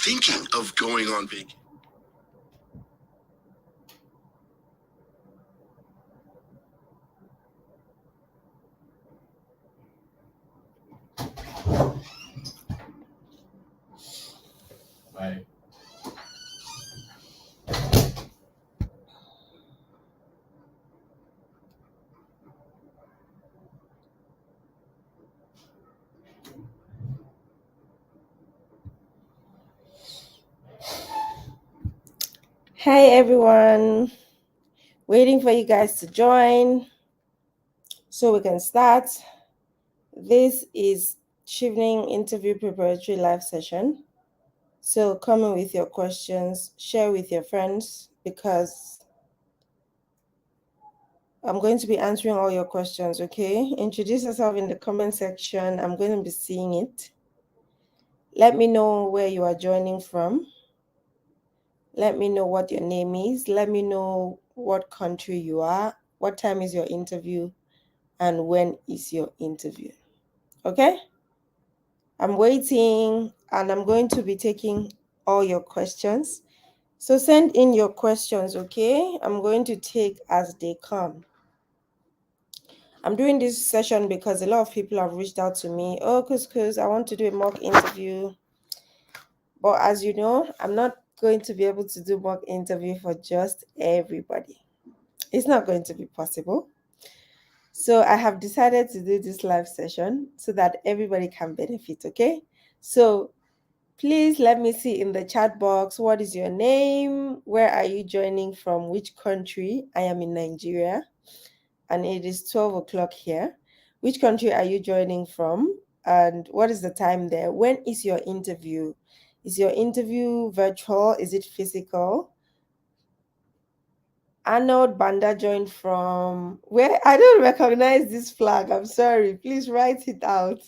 thinking of going on vacation. Bye. Hi everyone, waiting for you guys to join so we can start. This is Chevening interview preparatory live session. So come in with your questions, share with your friends because I'm going to be answering all your questions, okay? Introduce yourself in the comment section. I'm going to be seeing it. Let me know where you are joining from. Let me know what your name is. Let me know what country you are. What time is your interview? And when is your interview? Okay? I'm waiting and I'm going to be taking all your questions. So send in your questions, okay? I'm going to take as they come. I'm doing this session because a lot of people have reached out to me. Oh, Couscous, I want to do a mock interview. But as you know, I'm not going to be able to do mock interview for just everybody. It's not going to be possible. So I have decided to do this live session so that everybody can benefit, okay? So please let me see in the chat box, what is your name? Where are you joining from? Which country? I am in Nigeria and it is 12 o'clock here. Which country are you joining from? And what is the time there? When is your interview? Is your interview virtual? Is it physical? Arnold Banda joined from where? I don't recognize this flag. I'm sorry. Please write it out.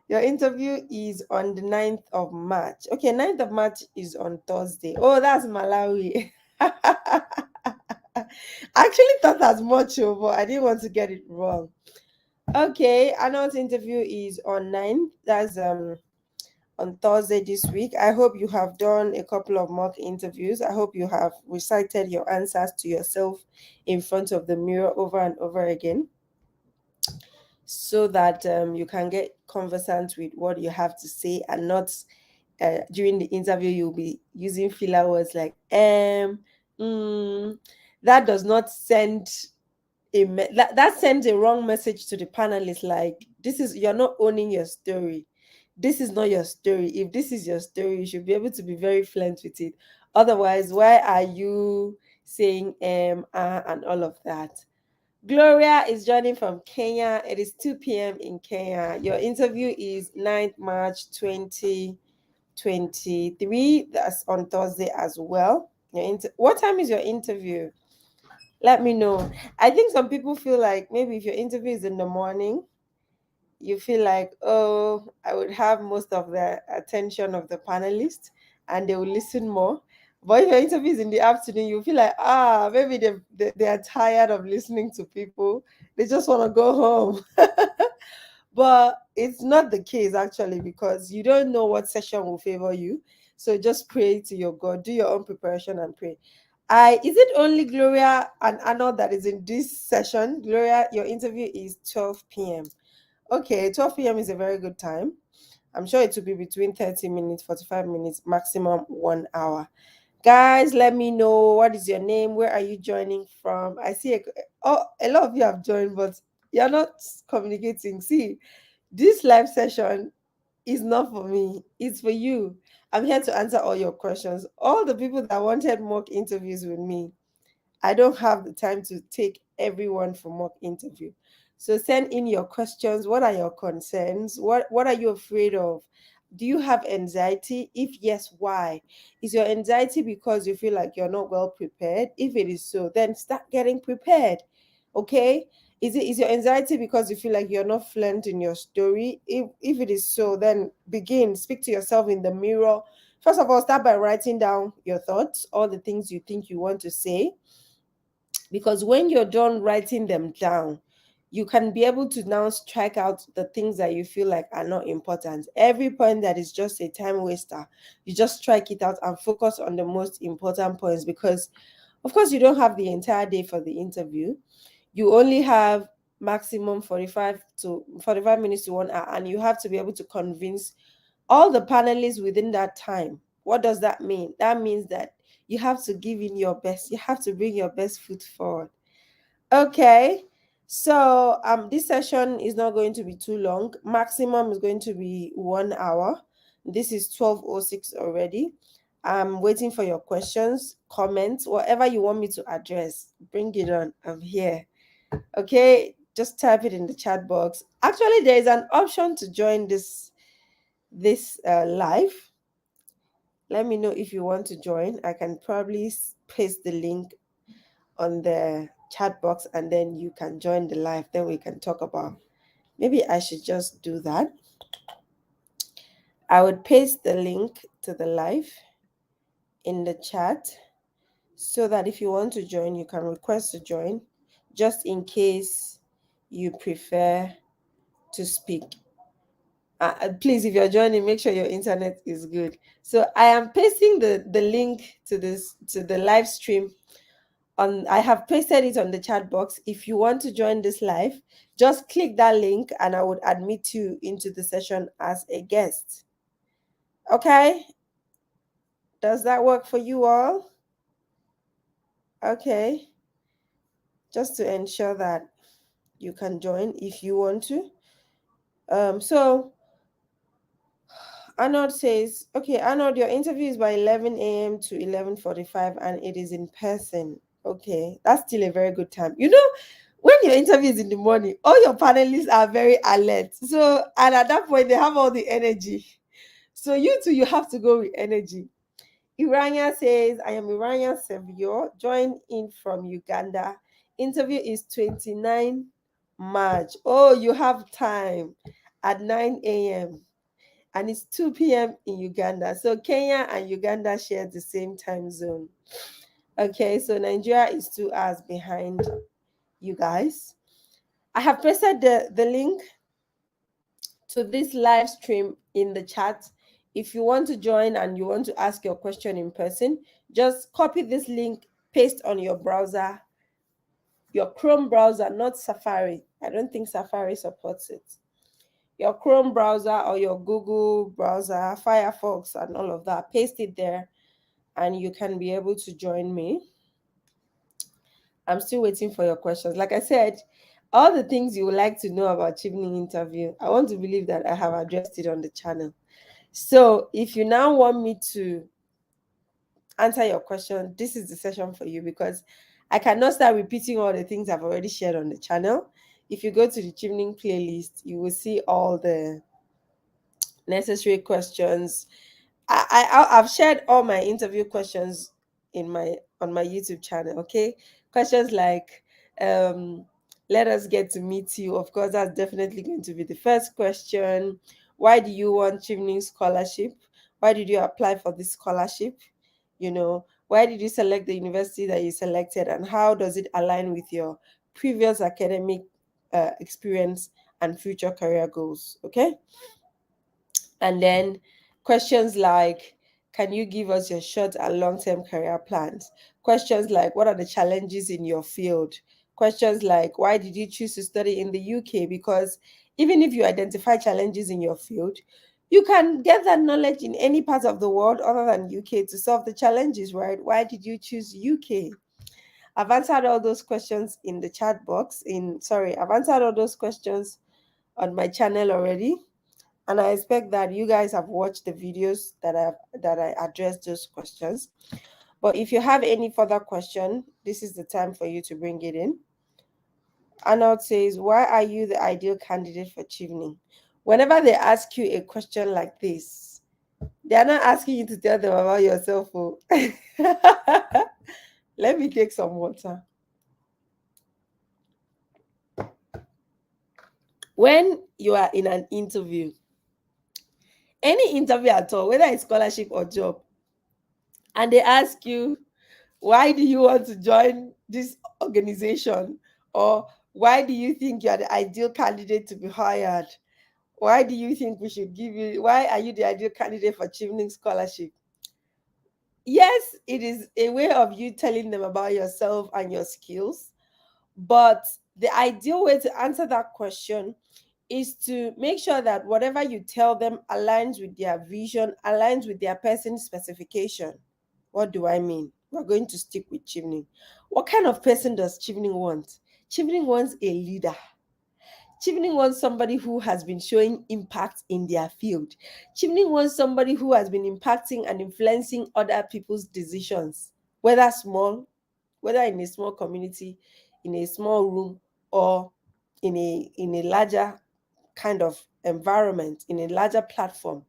Your interview is on the 9th of March. Okay, 9th of March is on Thursday. Oh, that's Malawi. I actually thought as much, but I didn't want to get it wrong. Okay, Arnold's interview is on 9th. That's on Thursday this week. I hope you have done a couple of mock interviews. I hope you have recited your answers to yourself in front of the mirror over and over again so that you can get conversant with what you have to say and not during the interview you'll be using filler words like that does not send that sends a wrong message to the panelists. Like, this is, you're not owning your story. This is not your story. If this is your story, you should be able to be very fluent with it. Otherwise, why are you saying and all of that? Gloria is joining from Kenya. It is 2 p.m. in Kenya. Your interview is 9th March 2023. That's on Thursday as well. What time is your interview? Let me know. I think some people feel like maybe if your interview is in the morning, you feel like, oh, I would have most of the attention of the panelists and they will listen more. But if your interview is in the afternoon, you feel like, maybe they are tired of listening to people. They just want to go home. But it's not the case actually, because you don't know what session will favor you. So just pray to your God, do your own preparation and pray. Is it only Gloria and Arnold that is in this session? Gloria, your interview is 12 p.m. Okay, 12 p.m. is a very good time. I'm sure it will be between 30 minutes, 45 minutes, maximum 1 hour. Guys, let me know, what is your name? Where are you joining from? I see a lot of you have joined, but you're not communicating. See, this live session is not for me, it's for you. I'm here to answer all your questions. All the people that wanted mock interviews with me, I don't have the time to take everyone for mock interview. So send in your questions. What are your concerns? What are you afraid of? Do you have anxiety? If yes, why? Is your anxiety because you feel like you're not well prepared? If it is so, then start getting prepared. Okay? Is your anxiety because you feel like you're not fluent in your story? If it is so, then begin, speak to yourself in the mirror. First of all, start by writing down your thoughts, all the things you think you want to say, because when you're done writing them down, you can be able to now strike out the things that you feel like are not important. Every point that is just a time waster, you just strike it out and focus on the most important points, because of course you don't have the entire day for the interview. You only have maximum 45 minutes to 1 hour, and you have to be able to convince all the panelists within that time. What does that mean? That means that you have to give in your best. You have to bring your best foot forward. Okay. So this session is not going to be too long. Maximum is going to be 1 hour. This is 12:06 already. I'm waiting for your questions, comments, whatever you want me to address. Bring it on. I'm here. Okay, just type it in the chat box. Actually, there is an option to join this live. Let me know if you want to join. I can probably paste the link on the chat box, and then you can join the live. Then we can talk about, maybe I should just do that. I would paste the link to the live in the chat, so that if you want to join, you can request to join, just in case you prefer to speak. Please, if you're joining, make sure your internet is good. So I am pasting the link to the live stream. I have pasted it on the chat box. If you want to join this live, just click that link and I would admit you into the session as a guest. Okay? Does that work for you all? Okay. Just to ensure that you can join if you want to. So Arnold says, okay, Arnold, your interview is by 11 a.m. to 11:45 and it is in person. Okay, that's still a very good time. You know, when your interview is in the morning, all your panelists are very alert. So, and at that point, they have all the energy. So you too, you have to go with energy. Irania says, I am Irania Sevio, join in from Uganda. Interview is 29 March. Oh, you have time at 9 a.m. and it's 2 p.m. in Uganda. So Kenya and Uganda share the same time zone. Okay, so Nigeria is 2 hours behind you guys. I have pasted the link to this live stream in the chat. If you want to join and you want to ask your question in person, just copy this link, paste on your browser, your Chrome browser, not Safari. I don't think Safari supports it. Your Chrome browser or your Google browser, Firefox, and all of that. Paste it there, and you can be able to join me. I'm still waiting for your questions. Like I said, all the things you would like to know about Chevening interview, I want to believe that I have addressed it on the channel. So if you now want me to answer your question, this is the session for you, because I cannot start repeating all the things I've already shared on the channel. If you go to the Chevening playlist, you will see all the necessary questions. I've shared all my interview questions on my YouTube channel. Okay, questions like, let us get to meet you. Of course, that's definitely going to be the first question. Why do you want Chevening scholarship? Why did you apply for this scholarship? You know, why did you select the university that you selected, and how does it align with your previous academic experience and future career goals? Okay. And then questions like, can you give us your short and long-term career plans? Questions like, what are the challenges in your field? Questions like, why did you choose to study in the UK? Because even if you identify challenges in your field, you can get that knowledge in any part of the world other than UK to solve the challenges, right? Why did you choose UK? I've answered all those questions in the chat box. I've answered all those questions on my channel already. And I expect that you guys have watched the videos that I addressed those questions. But if you have any further question, this is the time for you to bring it in. Arnold says, why are you the ideal candidate for Chevening? Whenever they ask you a question like this, they are not asking you to tell them about yourself. Oh. Let me take some water. When you are in an interview, any interview at all, whether it's scholarship or job, and they ask you, why do you want to join this organization? Or Why do you think you are the ideal candidate to be hired? Why do you think we should give you? Why are you the ideal candidate for Chevening scholarship? Yes, it is a way of you telling them about yourself and your skills, but the ideal way to answer that question is to make sure that whatever you tell them aligns with their vision, aligns with their person specification. What do I mean? We're going to stick with Chevening. What kind of person does Chevening want? Chevening wants a leader. Chevening wants somebody who has been showing impact in their field. Chevening wants somebody who has been impacting and influencing other people's decisions, whether small, whether in a small community, in a small room, or in a larger kind of environment, in a larger platform.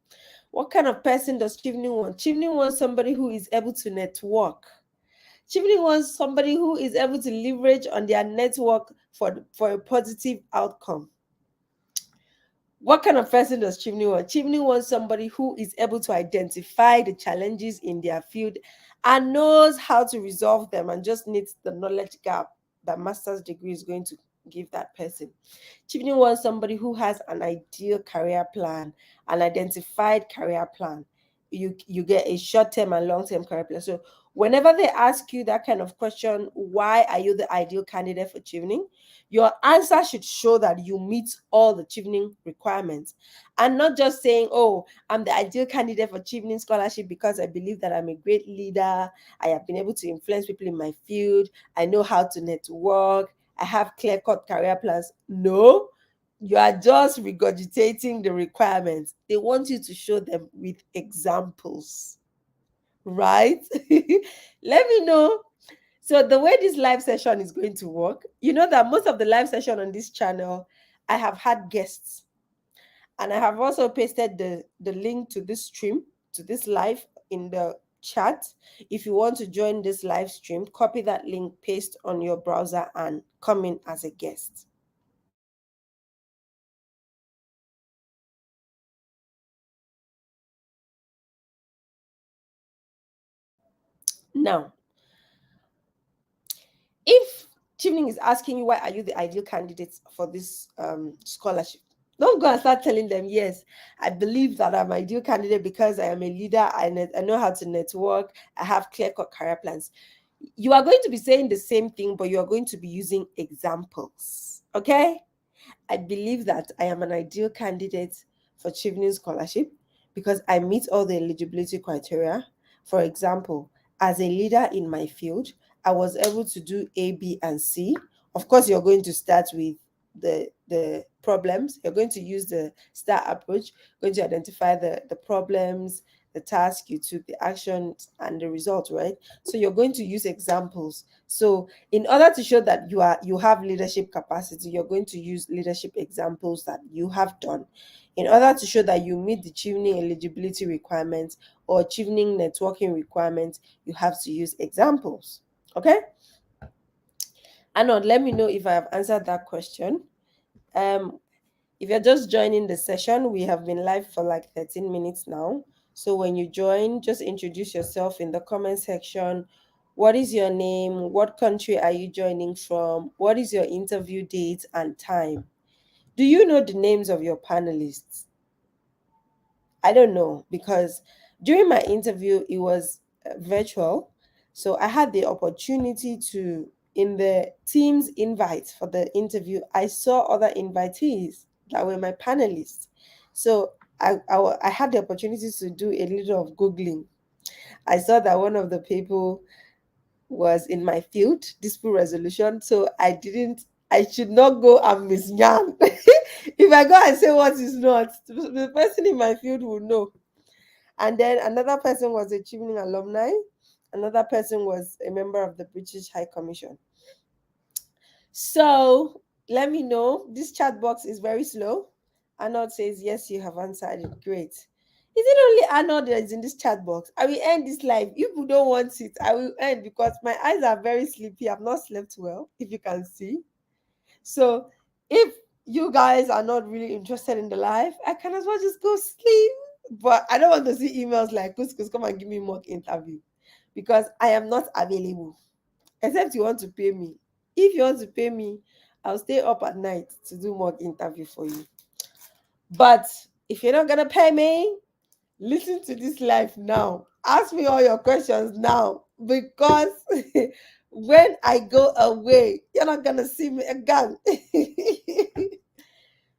What kind of person does Chevening want? Chevening wants somebody who is able to network. Chevening wants somebody who is able to leverage on their network for a positive outcome. What kind of person does Chevening want? Chevening wants somebody who is able to identify the challenges in their field and knows how to resolve them and just needs the knowledge gap that master's degree is going to give that person. Chevening wants somebody who has an ideal career plan, an identified career plan. You get a short-term and long-term career plan. So whenever they ask you that kind of question, why are you the ideal candidate for Chevening? Your answer should show that you meet all the Chevening requirements, and not just saying, oh, I'm the ideal candidate for Chevening scholarship because I believe that I'm a great leader, I have been able to influence people in my field, I know how to network, I have clear-cut career plans. No, you are just regurgitating the requirements. They want you to show them with examples, right? Let me know. So the way this live session is going to work, you know that most of the live session on this channel, I have had guests, and I have also pasted the link to this stream, to this live, in the chat. If you want to join this live stream, copy that link, paste on your browser, and come in as a guest. Now, if Chevening is asking you why are you the ideal candidate for this scholarship, don't go and start telling them, yes, I believe that I'm ideal candidate because I am a leader, I know how to network, I have clear-cut career plans. You are going to be saying the same thing, but you are going to be using examples. Okay? I believe that I am an ideal candidate for Chevening scholarship because I meet all the eligibility criteria. For example, as a leader in my field, I was able to do A, B, and C. Of course, you're going to start with the problems. You're going to use the STAR approach, going to identify the problems, the task, you took the actions, and the result, right? So you're going to use examples. So in order to show that you have leadership capacity, you're going to use leadership examples that you have done. In order to show that you meet the Chevening eligibility requirements or Chevening networking requirements, you have to use examples. Okay? Anand, let me know if I have answered that question. Um, if you're just joining the session, we have been live for like 13 minutes now. So when you join, just introduce yourself in the comment section. What is your name? What country are you joining from? What is your interview date and time? Do you know the names of your panelists? I don't know, because during my interview, it was virtual. So I had the opportunity to, in the team's invite for the interview, I saw other invitees that were my panelists. So I had the opportunity to do a little of Googling. I saw that one of the people was in my field, dispute resolution. So I should not go and misyan. If I go and say what is not, the person in my field will know. And then another person was a Chevening alumni. Another person was a member of the British High Commission. So let me know. This chat box is very slow. Arnold says, yes, you have answered it. Great. Is it only Arnold that is in this chat box? I will end this live. If you don't want it, I will end because my eyes are very sleepy. I've not slept well, if you can see. So if you guys are not really interested in the live, I can as well just go sleep. But I don't want to see emails like, Kus, come and give me mock interview, because I am not available. Except you want to pay me. If you want to pay me, I'll stay up at night to do mock interview for you. But if you're not gonna pay me, listen to this live now. Ask me all your questions now because when I go away, you're not gonna see me again.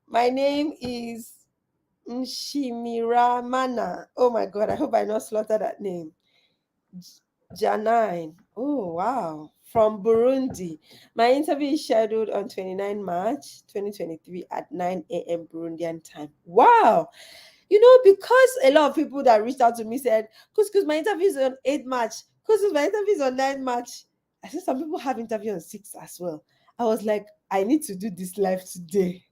My name is Nshimiramana. Oh my god, I hope I not slaughter that name. Janine. Oh wow. From Burundi. My interview is scheduled on 29 March 2023 at 9 a.m. Burundian time. Wow. Because a lot of people that reached out to me said, because my interview is on 8 March, because my interview is on 9 March. I said some people have interview on 6 as well. I was like, I need to do this live today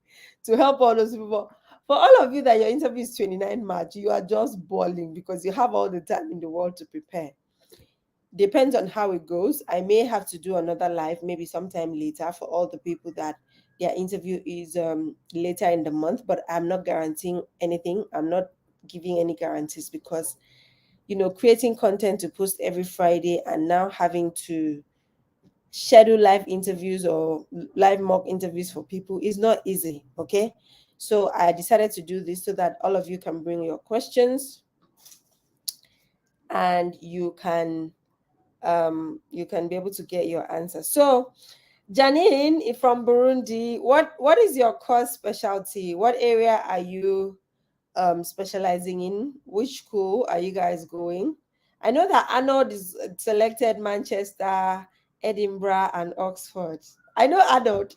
to help all those people. For all of you that your interview is 29 March, you are just bawling because you have all the time in the world to prepare. Depends on how it goes. I may have to do another live maybe sometime later for all the people that their interview is later in the month, but I'm not guaranteeing anything. I'm not giving any guarantees because creating content to post every Friday and now having to schedule live interviews or live mock interviews for people is not easy. Okay, so I decided to do this so that all of you can bring your questions and you can be able to get your answer. So Janine from Burundi, what is your course specialty? What area are you specializing in? Which school are you guys going? I know that Arnold is selected Manchester, Edinburgh, and Oxford. I know Arnold.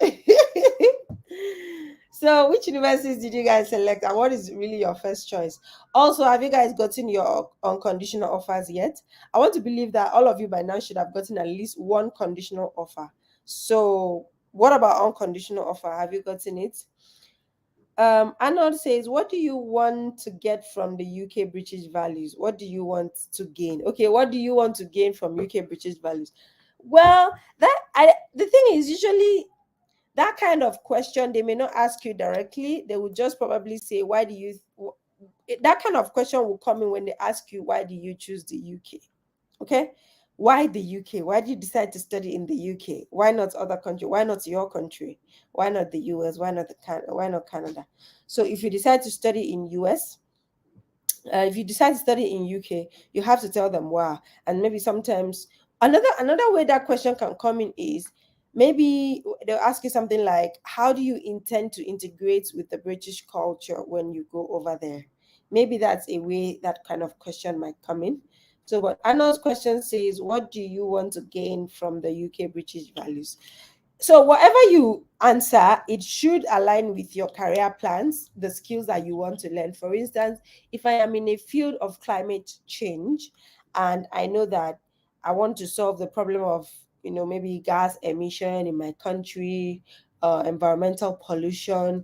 So, which universities did you guys select, and what is really your first choice? Also, have you guys gotten your unconditional offers yet? I want to believe that all of you by now should have gotten at least one conditional offer. So, what about unconditional offer? Have you gotten it? Arnold says, what do you want to get from the UK British values? What do you want to gain? Okay, what do you want to gain from UK British values? Well, the thing is, usually that kind of question they may not ask you directly. They would just probably say, why do you that kind of question will come in when they ask you, why do you choose the UK? Okay, why the UK? Why did you decide to study in the UK? Why not other country? Why not your country? Why not the US? Why not Canada? So if you decide to study in US, if you decide to study in UK, you have to tell them why. And maybe sometimes another way that question can come in is maybe they'll ask you something like, how do you intend to integrate with the British culture when you go over there? Maybe that's a way that kind of question might come in. So what Arnold's question says, what do you want to gain from the UK British values? So whatever you answer, it should align with your career plans, the skills that you want to learn. For instance, if I am in a field of climate change and I know that I want to solve the problem of maybe gas emission in my country, environmental pollution,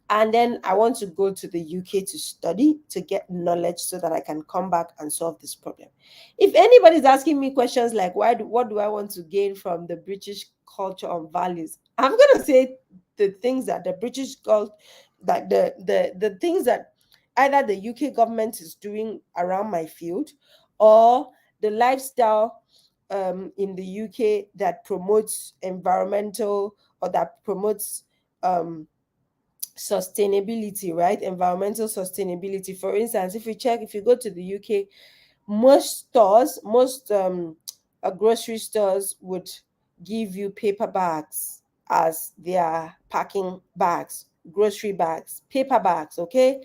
and then I want to go to the UK to study to get knowledge so that I can come back and solve this problem. If anybody's asking me questions like what do I want to gain from the British culture and values, I'm gonna say the things that the British cult that the things that either the UK government is doing around my field or the lifestyle in the UK that promotes environmental or that promotes sustainability, right? Environmental sustainability. For instance, if you go to the UK, most grocery stores would give you paper bags as their packing bags, grocery bags, paper bags, okay?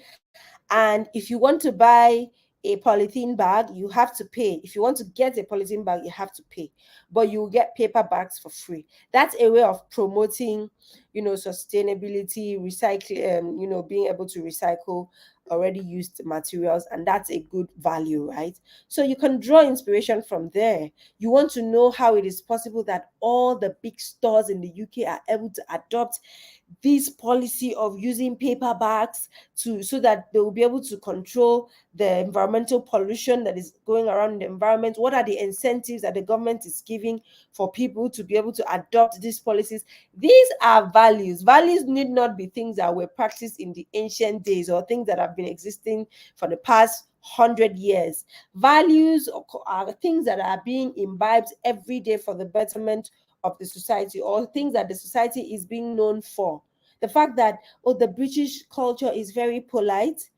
And if you want to buy a polythene bag, you have to pay. If you want to get a polythene bag, you have to pay, but you will get paper bags for free. That's a way of promoting, sustainability, recycling, being able to recycle already used materials, and that's a good value, right? So you can draw inspiration from there. You want to know how it is possible that all the big stores in the UK are able to adopt this policy of using paper bags so that they will be able to control the environmental pollution that is going around in the environment. What are the incentives that the government is giving for people to be able to adopt these policies? These are values. Values need not be things that were practiced in the ancient days or things that have been existing for the past 100 years. Values are things that are being imbibed every day for the betterment of the society, or things that the society is being known for. The fact that, oh, the British culture is very polite.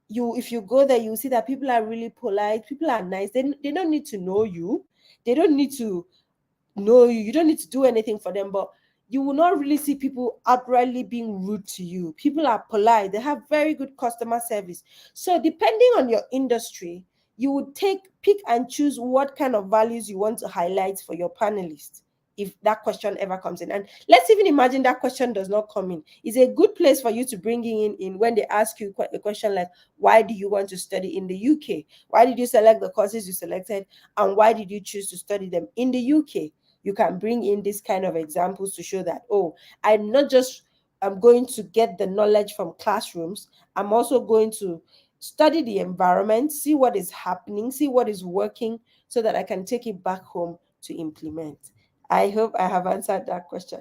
If you go there, you see that people are really polite, people are nice. They don't need to know you, they don't need to know you, you don't need to do anything for them, but you will not really see people outrightly being rude to you. People are polite, they have very good customer service. So depending on your industry, you would pick and choose what kind of values you want to highlight for your panelists, if that question ever comes in. And let's even imagine that question does not come in. It's a good place for you to bring in when they ask you a question like, why do you want to study in the UK? Why did you select the courses you selected? And why did you choose to study them in the UK? You can bring in this kind of examples to show that, oh, I'm going to get the knowledge from classrooms. I'm also going to study the environment, see what is happening, see what is working, so that I can take it back home to implement. I hope I have answered that question.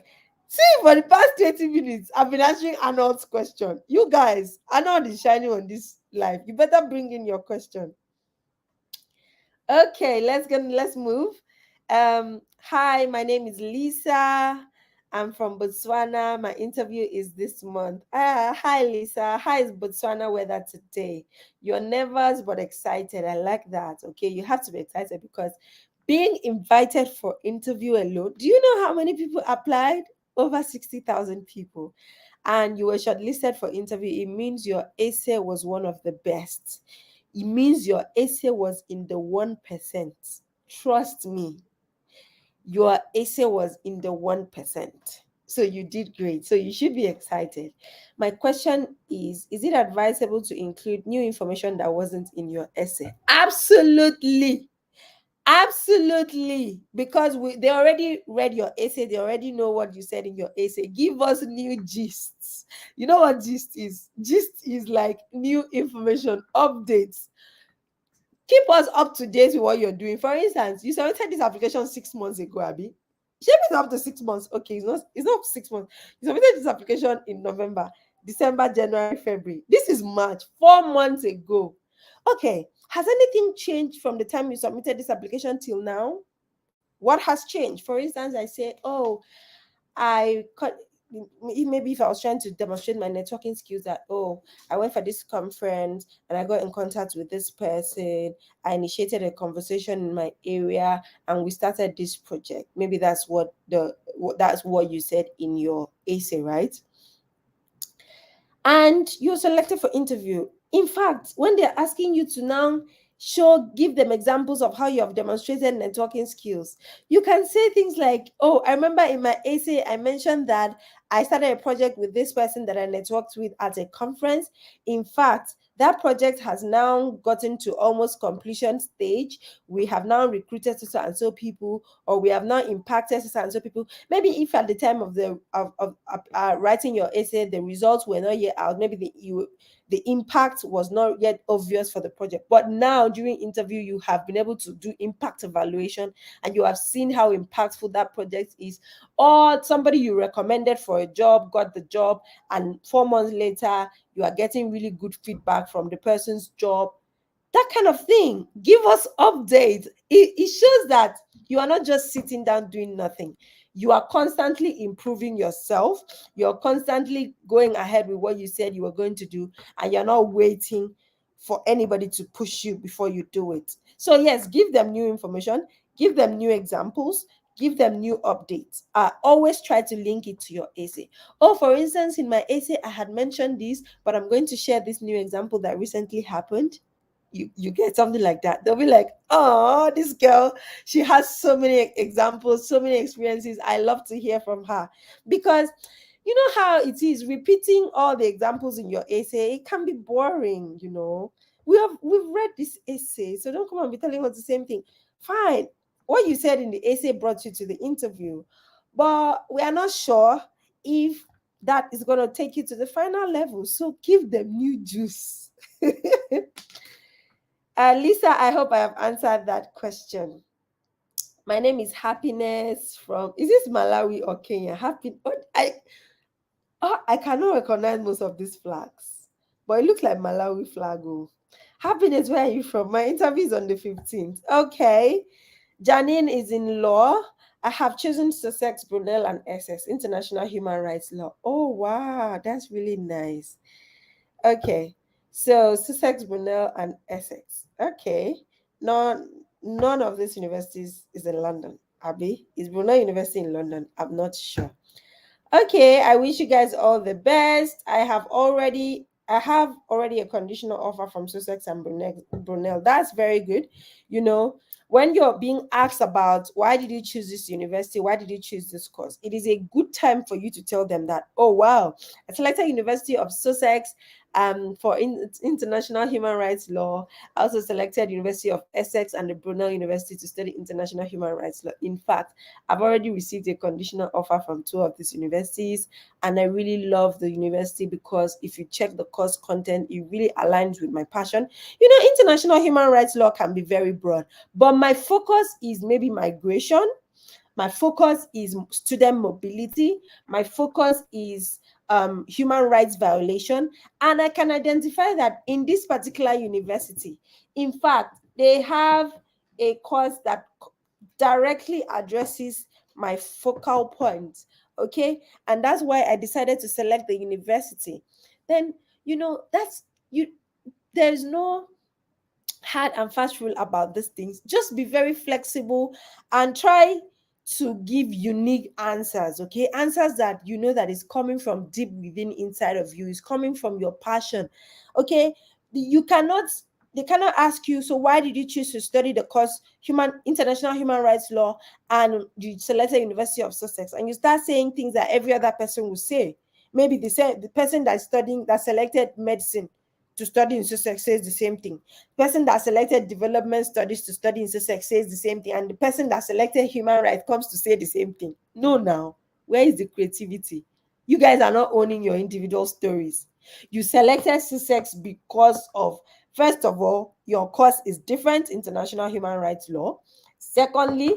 See, for the past 20 minutes, I've been answering Arnold's question. You guys, Arnold is shining on this live. You better bring in your question. Okay, let's move. Hi, my name is Lisa. I'm from Botswana. My interview is this month. Hi, Lisa. How is Botswana weather today? You're nervous but excited. I like that. Okay, you have to be excited because being invited for interview alone. Do you know how many people applied? Over 60,000 people. And you were shortlisted for interview. It means your essay was one of the best. It means your essay was in the 1%. Trust me, your essay was in the 1%. So you did great. So you should be excited. My question is it advisable to include new information that wasn't in your essay? Absolutely. Absolutely. Because they already read your essay. They already know what you said in your essay. Give us new gists. You know what gist is? Gist is like new information, updates. Keep us up to date with what you're doing. For instance, you submitted this application 6 months ago, Abby. Shape it up to 6 months. Okay, it's not 6 months. You submitted this application in November, December, January, February. This is March, 4 months ago. Okay. Has anything changed from the time you submitted this application till now? What has changed? For instance, I say, oh, I cut maybe if I was trying to demonstrate my networking skills, that, oh, I went for this conference and I got in contact with this person, I initiated a conversation in my area and we started this project. Maybe that's that's what you said in your essay, right? And you're selected for interview. In fact, when they're asking you to now give them examples of how you have demonstrated networking skills, you can say things like, oh, I remember in my essay I mentioned that I started a project with this person that I networked with at a conference. In fact, that project has now gotten to almost completion stage. We have now recruited so and so people, or we have now impacted so and so people. Maybe if at the time of writing your essay, the results were not yet out, maybe the impact was not yet obvious for the project. But now during interview, you have been able to do impact evaluation and you have seen how impactful that project is. Or somebody you recommended for a job got the job, and 4 months later, you are getting really good feedback from the person's job. That kind of thing. Give us updates. It shows that you are not just sitting down doing nothing. You are constantly improving yourself. You're constantly going ahead with what you said you were going to do, and you're not waiting for anybody to push you before you do it. So yes, give them new information, give them new examples, give them new updates. Always try to link it to your essay. Oh, for instance, in my essay, I had mentioned this, but I'm going to share this new example that recently happened. You get something like that. They'll be like, oh, this girl, she has so many examples, so many experiences. I love to hear from her. Because you know how it is, repeating all the examples in your essay, it can be boring. We've read this essay, so don't come and be telling us the same thing. Fine, what you said in the essay brought you to the interview, but we are not sure if that is going to take you to the final level. So give them new juice. Lisa, I hope I have answered that question. My name is Happiness is this Malawi or Kenya? I cannot recognize most of these flags, but it looks like Malawi flag. Oh. Happiness, where are you from? My interview is on the 15th. Okay. Janine is in law. I have chosen Sussex, Brunel, and Essex, International Human Rights Law. Oh, wow, that's really nice. Okay, so Sussex, Brunel, and Essex. Okay, none of these universities is in London. Abby, is Brunel University in London? I'm not sure. Okay, I wish you guys all the best. I have already a conditional offer from Sussex and Brunel. That's very good. You know, when you're being asked about why did you choose this university, why did you choose this course, it is a good time for you to tell them that, oh wow, I selected University of Sussex for international human rights law. I also selected University of Essex and the Brunel University to study international human rights law. In fact, I've already received a conditional offer from two of these universities, and I really love the university because if you check the course content, it really aligns with my passion. You know, international human rights law can be very broad, but my focus is maybe migration. My focus is student mobility. My focus is human rights violation. And I can identify that in this particular university, in fact, they have a course that directly addresses my focal point. Okay. And that's why I decided to select the university. Then, that's you, there's no hard and fast rule about these things. Just be very flexible and try to give unique answers, okay? Answers that you know that is coming from deep within inside of you, is coming from your passion, okay? You cannot They cannot ask you, so why did you choose to study the course international human rights law and you selected University of Sussex, and you start saying things that every other person will say. Maybe they say the person that's studying that selected medicine to study in Sussex says the same thing. The person that selected development studies to study in Sussex says the same thing, and the person that selected human rights comes to say the same thing. No, now, where is the creativity? You guys are not owning your individual stories. You selected Sussex because of, first of all, your course is different, international human rights law. Secondly,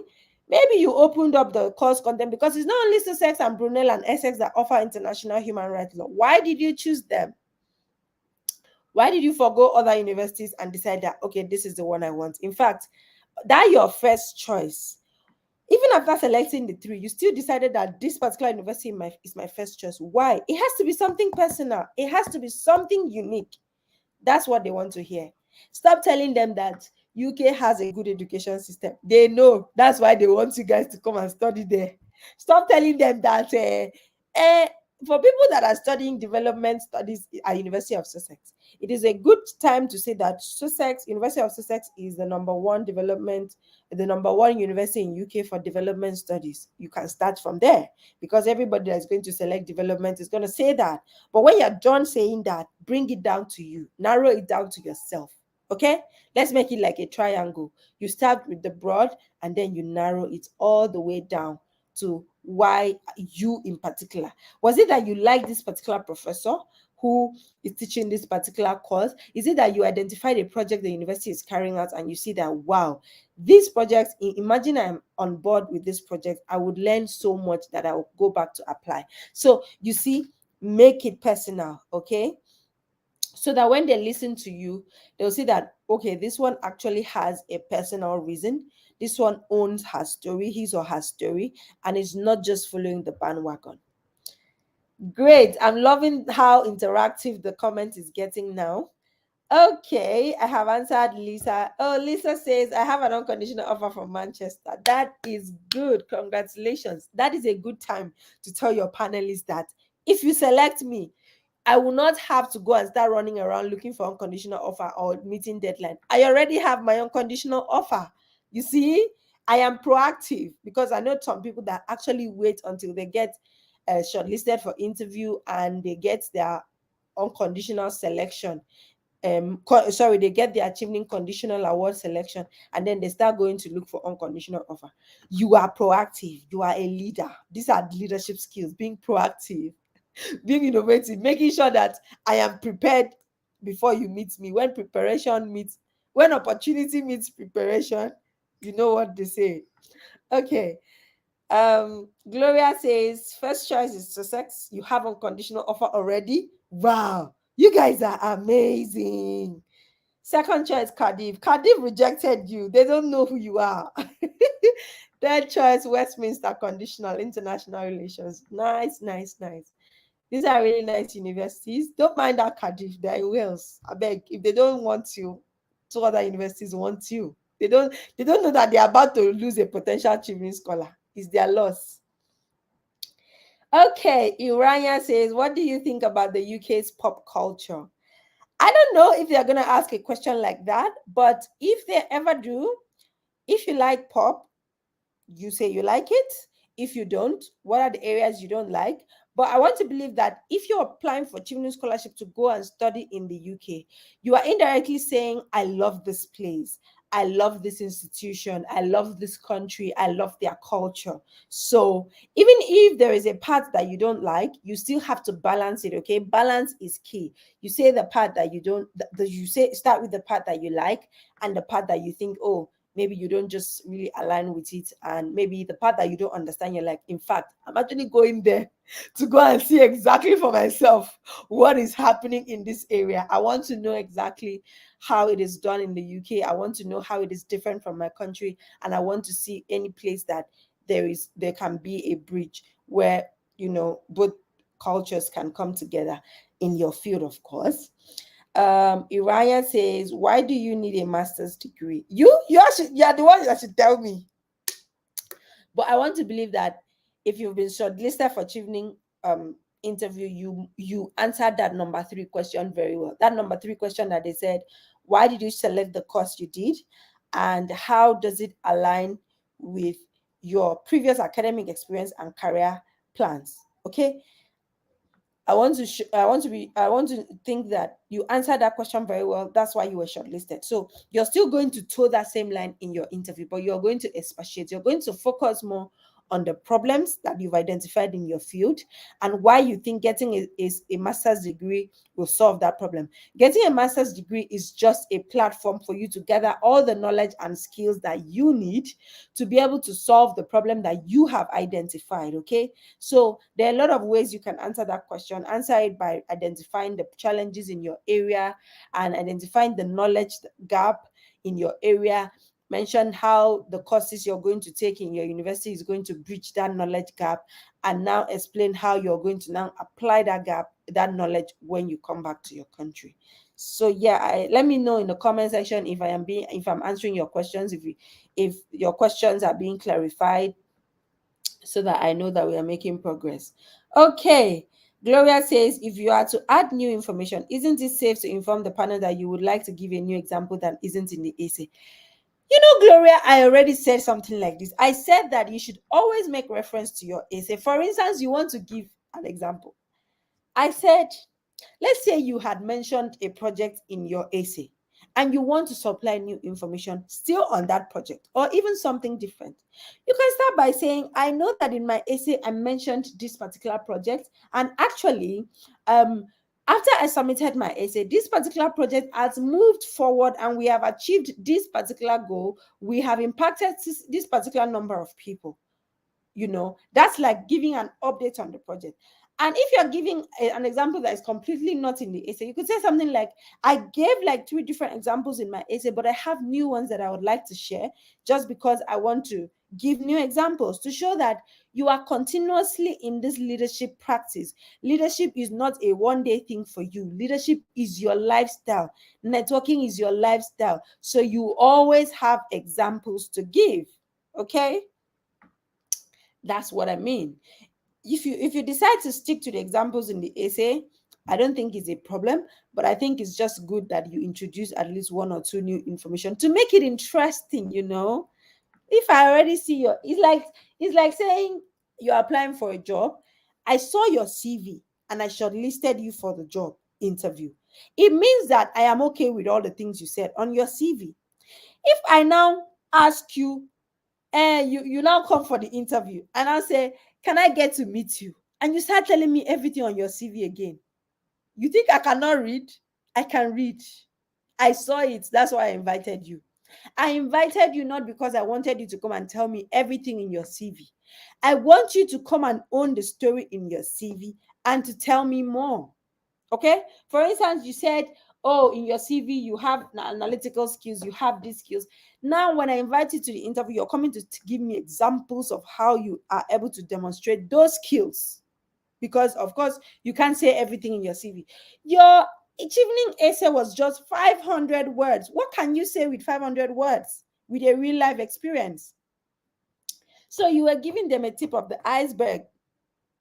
maybe you opened up the course content because it's not only Sussex and Brunel and Essex that offer international human rights law. Why did you choose them? Why did you forgo other universities and decide that, okay, this is the one I want? In fact, that your first choice, even after selecting the three, you still decided that this particular university is my first choice. Why? It has to be something personal. It has to be something unique. That's what they want to hear. Stop telling them that UK has a good education system. They know. That's why they want you guys to come and study there. Stop telling them that for people that are studying development studies at University of Sussex, it is a good time to say that University of Sussex is the number one university in UK for development studies. You can start from there because everybody that's going to select development is going to say that. But when you're done saying that, bring it down to you, narrow it down to yourself. Okay, let's make it like a triangle. You start with the broad and then you narrow it all the way down to why you in particular. Was it that you like this particular professor who is teaching this particular course? Is it that you identified a project the university is carrying out and you see that, wow, this project, imagine I'm on board with this project, I would learn so much that I will go back to apply. So you see, make it personal, okay? So that when they listen to you, they'll see that, okay, this one actually has a personal reason. This one owns her story, his or her story, and is not just following the bandwagon. Great. I'm loving how interactive the comment is getting now. Okay, I have answered Lisa. Oh, Lisa says, I have an unconditional offer from Manchester. That is good. Congratulations. That is a good time to tell your panelists that if you select me, I will not have to go and start running around looking for unconditional offer or meeting deadline. I already have my unconditional offer. You see, I am proactive because I know some people that actually wait until they get shortlisted for interview and they get their unconditional selection. They get their Chevening conditional award selection and then they start going to look for unconditional offer. You are proactive. You are a leader. These are leadership skills, being proactive, being innovative, making sure that I am prepared before you meet me. When opportunity meets preparation, you know what they say. Okay. Gloria says, first choice is Sussex. You have unconditional offer already. Wow, you guys are amazing. Second choice, Cardiff. Cardiff rejected you. They don't know who you are. Third choice, Westminster Conditional International Relations. Nice, nice, nice. These are really nice universities. Don't mind that Cardiff, they're in Wales. I beg, if they don't want you, two other universities want you. They don't know that they're about to lose a potential Chevening scholar. It's their loss. Okay, Irania says, what do you think about the UK's pop culture? I don't know if they're gonna ask a question like that, but if they ever do, if you like pop, you say you like it. If you don't, what are the areas you don't like? But I want to believe that if you're applying for Chevening scholarship to go and study in the UK, you are indirectly saying, I love this place. I love this institution. I love this country. I love their culture. So even if there is a part that you don't like, you still have to balance it. Okay. Balance is key. You say the part that you don't, you say, start with the part that you like and the part that you think, oh, maybe you don't just really align with it, and maybe the part that you don't understand, you're like, in fact, I'm actually going there to go and see exactly for myself what is happening in this area. I want to know exactly how it is done in the UK. I want to know how it is different from my country, and I want to see any place that there can be a bridge where both cultures can come together in your field, of course. Uriah says, why do you need a master's degree? You're the one that should tell me. But I want to believe that if you've been shortlisted for Chevening interview, you answered that number 3 question very well. That number 3 question that they said, why did you select the course you did, and how does it align with your previous academic experience and career plans? Okay, I want to think that you answered that question very well. That's why you were shortlisted. So you're still going to toe that same line in your interview, but you're going to expatiate. You're going to focus more on the problems that you've identified in your field and why you think getting a master's degree will solve that problem. Getting a master's degree is just a platform for you to gather all the knowledge and skills that you need to be able to solve the problem that you have identified. Okay, so there are a lot of ways you can answer that question. Answer it by identifying the challenges in your area and identifying the knowledge gap in your area. Mention how the courses you're going to take in your university is going to bridge that knowledge gap, and now explain how you're going to now apply that knowledge when you come back to your country. So yeah, let me know in the comment section if I'm answering your questions, if your questions are being clarified, so that I know that we are making progress. Okay. Gloria says, if you are to add new information, isn't it safe to inform the panel that you would like to give a new example that isn't in the essay? Gloria, I already said something like this. I said that you should always make reference to your essay. For instance, you want to give an example. I said, let's say you had mentioned a project in your essay and you want to supply new information still on that project or even something different. You can start by saying, I know that in my essay I mentioned this particular project, and actually, after I submitted my essay, this particular project has moved forward and we have achieved this particular goal. We have impacted this particular number of people. That's like giving an update on the project. And if you're giving an example that is completely not in the essay, you could say something like, I gave like 3 different examples in my essay, but I have new ones that I would like to share, just because I want to give new examples to show that you are continuously in this leadership practice. Leadership is not a one-day thing for you. Leadership is your lifestyle. Networking is your lifestyle. So you always have examples to give. Okay? That's what I mean. If you decide to stick to the examples in the essay, I don't think it's a problem, but I think it's just good that you introduce at least 1 or 2 new information to make it interesting. If I already see it's like saying you're applying for a job. I saw your CV and I shortlisted you for the job interview. It means that I am okay with all the things you said on your CV. If I now ask you, and you now come for the interview and I'll say, can I get to meet you? And you start telling me everything on your CV again. You think I cannot read? I can read. I saw it. That's why I invited you. I invited you not because I wanted you to come and tell me everything in your CV. I want you to come and own the story in your CV and to tell me more. Okay? For instance, you said, Oh, in your CV, you have analytical skills, you have these skills. Now, when I invite you to the interview, you're coming to give me examples of how you are able to demonstrate those skills. Because, of course, you can't say everything in your CV. Your Chevening essay was just 500 words. What can you say with 500 words with a real life experience? So you were giving them a tip of the iceberg.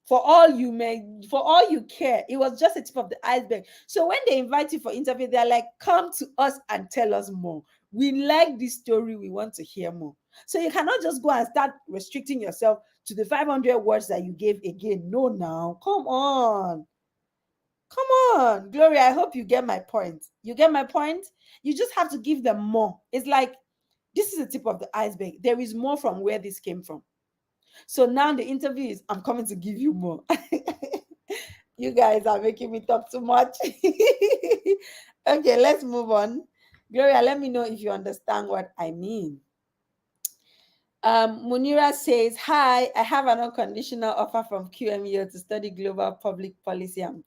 For all you care, it was just a tip of the iceberg. So when they invite you for interview, they're like, come to us and tell us more. We like this story, we want to hear more. So you cannot just go and start restricting yourself to the 500 words that you gave again. No, now, come on, Gloria. I hope you get my point. You get my point. You just have to give them more. It's like, this is the tip of the iceberg. There is more from where this came from. So now the interview is, I'm coming to give you more. You guys are making me talk too much. Okay, let's move on. Gloria, let me know if you understand what I mean. Munira says, hi, I have an unconditional offer from QMU to study global public policy and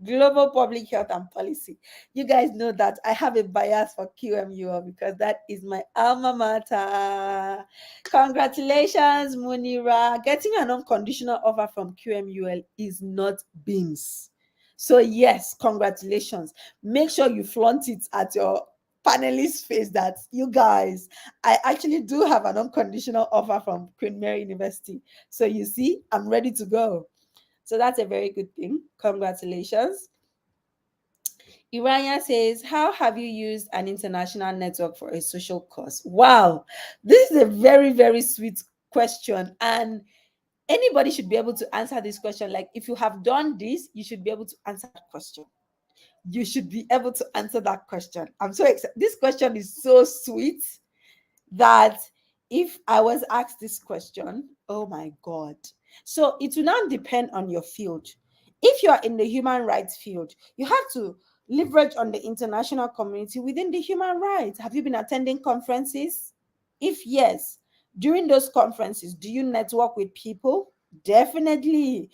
global public health and policy. You guys know that I have a bias for QMU because that is my alma mater. Congratulations, Munira. Getting an unconditional offer from QMUL is not beans. So yes, congratulations. Make sure you flaunt it at your panelists face that, you guys, I actually do have an unconditional offer from Queen Mary University. So you see, I'm ready to go. So that's a very good thing. Congratulations. Irania says, how have you used an international network for a social cause? Wow, this is a very, very sweet question. And anybody should be able to answer this question. Like, if you have done this, you should be able to answer that question. You should be able to answer that question. I'm so excited. This question is so sweet that if I was asked this question, oh my God. So it will now depend on your field. If you're in the human rights field, you have to leverage on the international community within the human rights. Have you been attending conferences? If yes, during those conferences, do you network with people? Definitely.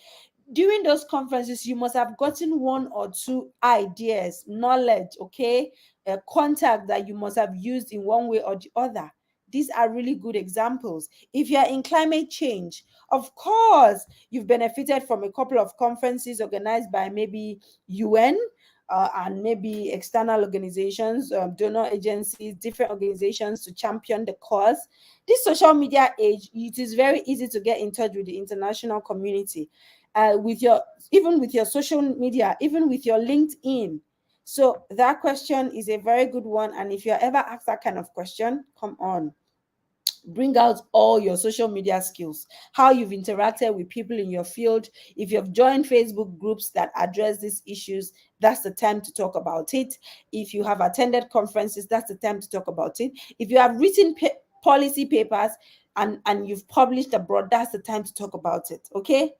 During those conferences, you must have gotten one or two ideas, knowledge, okay, a contact that you must have used in one way or the other. These are really good examples. If you're in climate change, of course, you've benefited from a couple of conferences organized by maybe UN, and maybe external organizations, donor agencies, different organizations to champion the cause. This social media age, it is very easy to get in touch with the international community, with your even with your social media, even with your LinkedIn. So that question is a very good one. And if you're ever asked that kind of question, come on, bring out all your social media skills, how you've interacted with people in your field. If you've joined Facebook groups that address these issues, that's the time to talk about it. If you have attended conferences, that's the time to talk about it. If you have written policy papers and you've published abroad, that's the time to talk about it. Okay.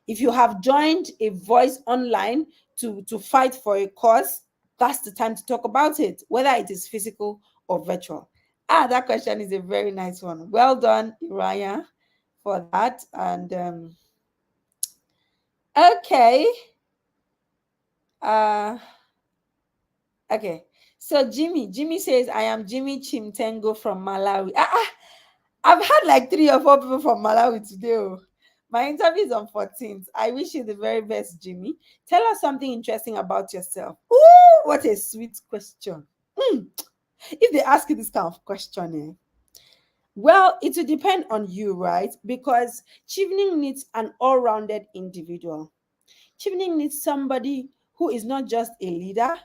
If you have joined a voice online to fight for a cause, that's the time to talk about it, whether it is physical or virtual. That question is a very nice one. Well done, Iraya, for that. And okay. Okay. So Jimmy says, I am Jimmy Chimtengo from Malawi. I've had like 3 or 4 people from Malawi today. Oh. My interview is on 14th. I wish you the very best, Jimmy. Tell us something interesting about yourself. Ooh, what a sweet question. If they ask you this kind of question, well, it will depend on you, right? Because Chevening needs an all-rounded individual. Chevening needs somebody who is not just a leader,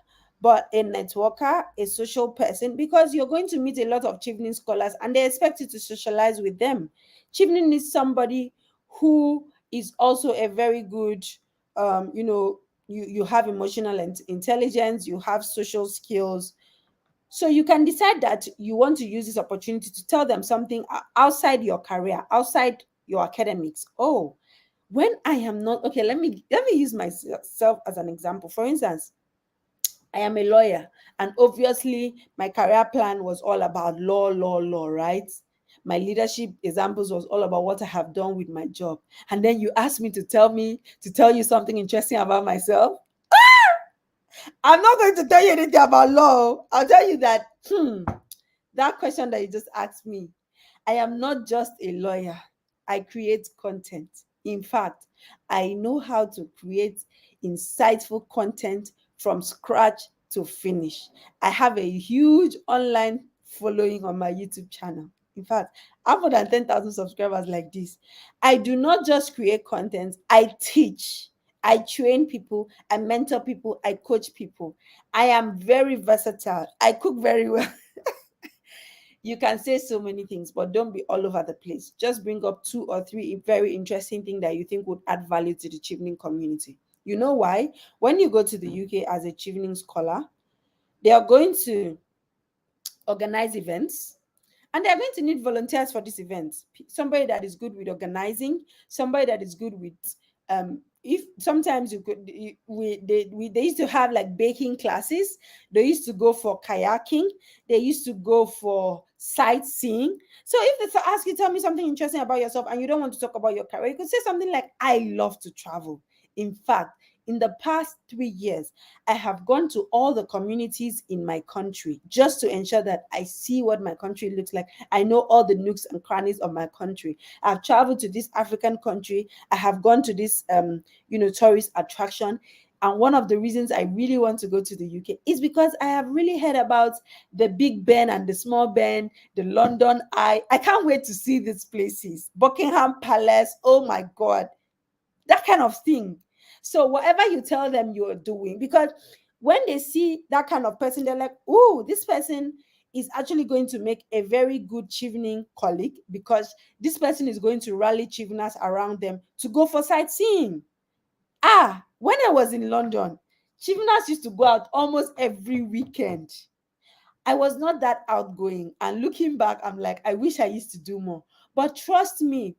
but a networker, a social person, because you're going to meet a lot of Chevening scholars and they expect you to socialize with them. Chevening needs somebody who is also a very good, you have emotional intelligence, you have social skills. So you can decide that you want to use this opportunity to tell them something outside your career, outside your academics. Oh, when I am not okay, let me use myself as an example. For instance, I am a lawyer, and obviously my career plan was all about law, right? My leadership examples was all about what I have done with my job. And then you ask me to tell you something interesting about myself. I'm not going to tell you anything about law. I'll tell you that that question that you just asked me, I am not just a lawyer. I create content. In fact, I know how to create insightful content from scratch to finish. I have a huge online following on my YouTube channel. In fact, I have more than 10,000 subscribers like this. I do not just create content, I teach. I train people, I mentor people, I coach people. I am very versatile. I cook very well. You can say so many things, but don't be all over the place. Just bring up two or three very interesting things that you think would add value to the Chevening community. You know why? When you go to the UK as a Chevening scholar, they are going to organize events, and they're going to need volunteers for this event. Somebody that is good with organizing, somebody that is good with if sometimes you could they used to have like baking classes, they used to go for kayaking, they used to go for sightseeing. So if they ask you, tell me something interesting about yourself, and you don't want to talk about your career, you could say something like, I love to travel. In fact, in the past 3 years, I have gone to all the communities in my country just to ensure that I see what my country looks like. I know all the nooks and crannies of my country. I've traveled to this African country. I have gone to this, tourist attraction. And one of the reasons I really want to go to the UK is because I have really heard about the Big Ben and the Small Ben, the London Eye. I can't wait to see these places. Buckingham Palace. Oh my God. That kind of thing. So whatever you tell them you're doing, because when they see that kind of person, they're like, oh, this person is actually going to make a very good Chevening colleague, because this person is going to rally Cheveners around them to go for sightseeing. When I was in London, Cheveners used to go out almost every weekend. I was not that outgoing. And looking back, I'm like, I wish I used to do more. But trust me,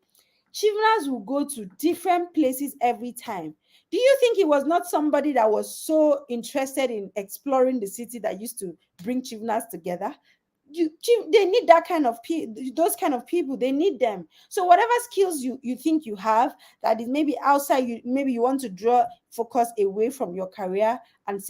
Chivnas will go to different places every time. Do you think he was not somebody that was so interested in exploring the city that used to bring Chivnas together? They need that kind of those kind of people. They need them. So whatever skills you think you have that is maybe outside, maybe you want to draw focus away from your career and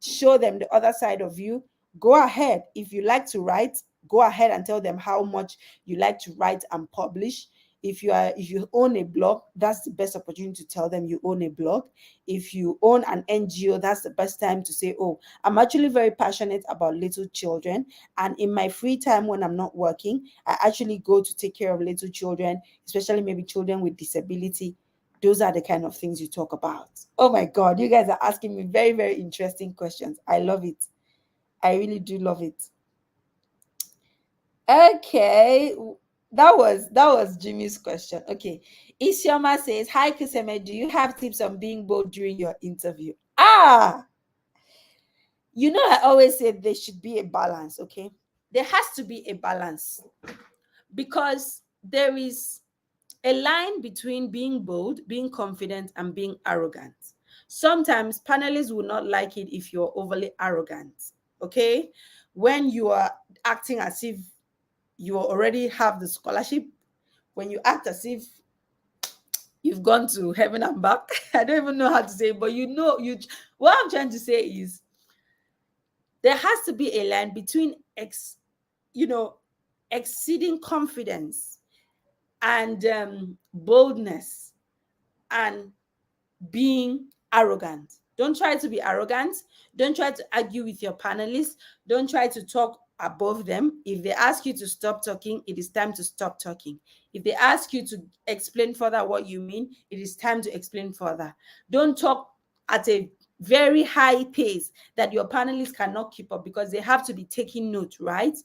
show them the other side of you. Go ahead. If you like to write, go ahead and tell them how much you like to write and publish. If you own a blog, that's the best opportunity to tell them you own a blog. If you own an NGO, that's the best time to say, oh, I'm actually very passionate about little children, and in my free time when I'm not working, I actually go to take care of little children, especially maybe children with disability. Those are the kind of things you talk about. Oh my God, you guys are asking me very, very interesting questions. I love it. I really do love it. Okay, that was Jimmy's question. Okay, Isioma says, "Hi, Kuseme. Do you have tips on being bold during your interview?" I always say there should be a balance. Okay, there has to be a balance, because there is a line between being bold, being confident, and being arrogant. Sometimes panelists will not like it if you're overly arrogant. Okay, when you are acting as if you already have the scholarship, when you act as if you've gone to heaven and back. I don't even know how to say it, but what I'm trying to say is there has to be a line between exceeding confidence and boldness and being arrogant. Don't try to be arrogant. Don't try to argue with your panelists. Don't try to talk above them. If they ask you to stop talking, it is time to stop talking. If they ask you to explain further what you mean, it is time to explain further. Don't talk at a very high pace that your panelists cannot keep up, because they have to be taking note, right?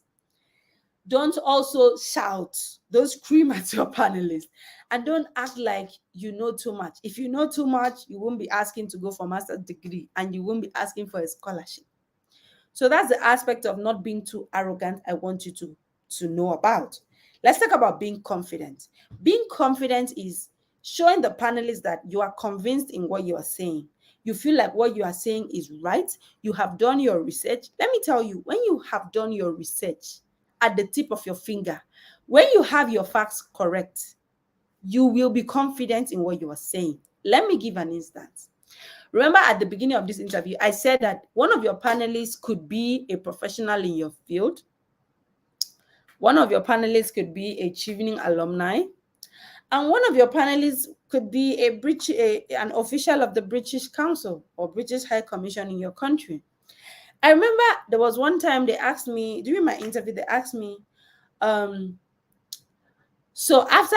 Don't also shout, don't scream at your panelists, and don't act like you know too much. If you know too much, you won't be asking to go for master's degree, and you won't be asking for a scholarship. So that's the aspect of not being too arrogant I want you to know about. Let's talk about being confident. Being confident is showing the panelists that you are convinced in what you are saying. You feel like what you are saying is right. You have done your research. Let me tell you, when you have done your research at the tip of your finger, when you have your facts correct, you will be confident in what you are saying. Let me give an instance. Remember at the beginning of this interview, I said that one of your panelists could be a professional in your field. One of your panelists could be a Chevening alumni. And one of your panelists could be an official of the British Council or British High Commission in your country. I remember there was one time they asked me, during my interview, they asked me, so after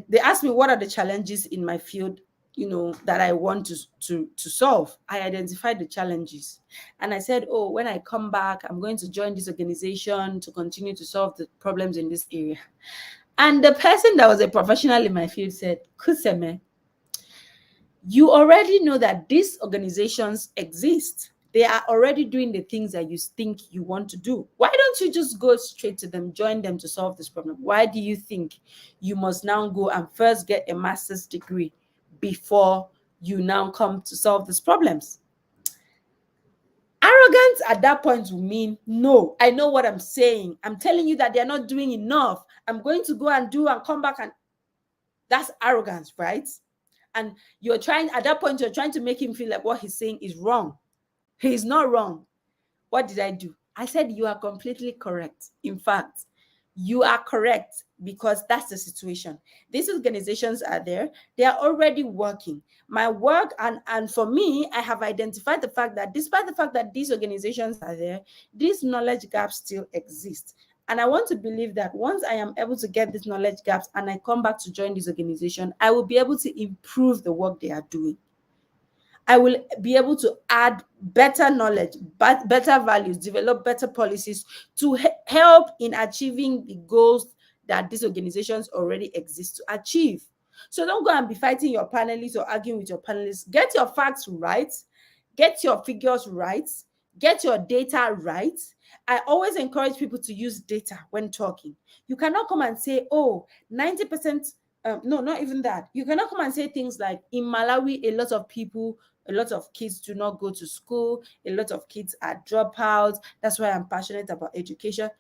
they asked me what are the challenges in my field, that I want to solve. I identified the challenges. And I said, oh, when I come back, I'm going to join this organization to continue to solve the problems in this area. And the person that was a professional in my field said, Kuseme, you already know that these organizations exist. They are already doing the things that you think you want to do. Why don't you just go straight to them, join them to solve this problem? Why do you think you must now go and first get a master's degree before you now come to solve these problems? Arrogance at that point will mean, no, I know what I'm saying. I'm telling you that they're not doing enough. I'm going to go and do and come back, and that's arrogance, right? And at that point, you're trying to make him feel like what he's saying is wrong. He's not wrong. What did I do? I said, you are completely correct. In fact, you are correct because that's the situation. These organizations are there. They are already working. My work, and for me, I have identified the fact that despite the fact that these organizations are there, these knowledge gaps still exist. And I want to believe that once I am able to get these knowledge gaps and I come back to join this organization, I will be able to improve the work they are doing. I will be able to add better knowledge, better values, develop better policies to help in achieving the goals that these organizations already exist to achieve. So don't go and be fighting your panelists or arguing with your panelists. Get your facts right. Get your figures right. Get your data right. I always encourage people to use data when talking. You cannot come and say, oh, 90%, no, not even that. You cannot come and say things like, in Malawi, a lot of kids do not go to school. A lot of kids are dropouts. That's why I'm passionate about education.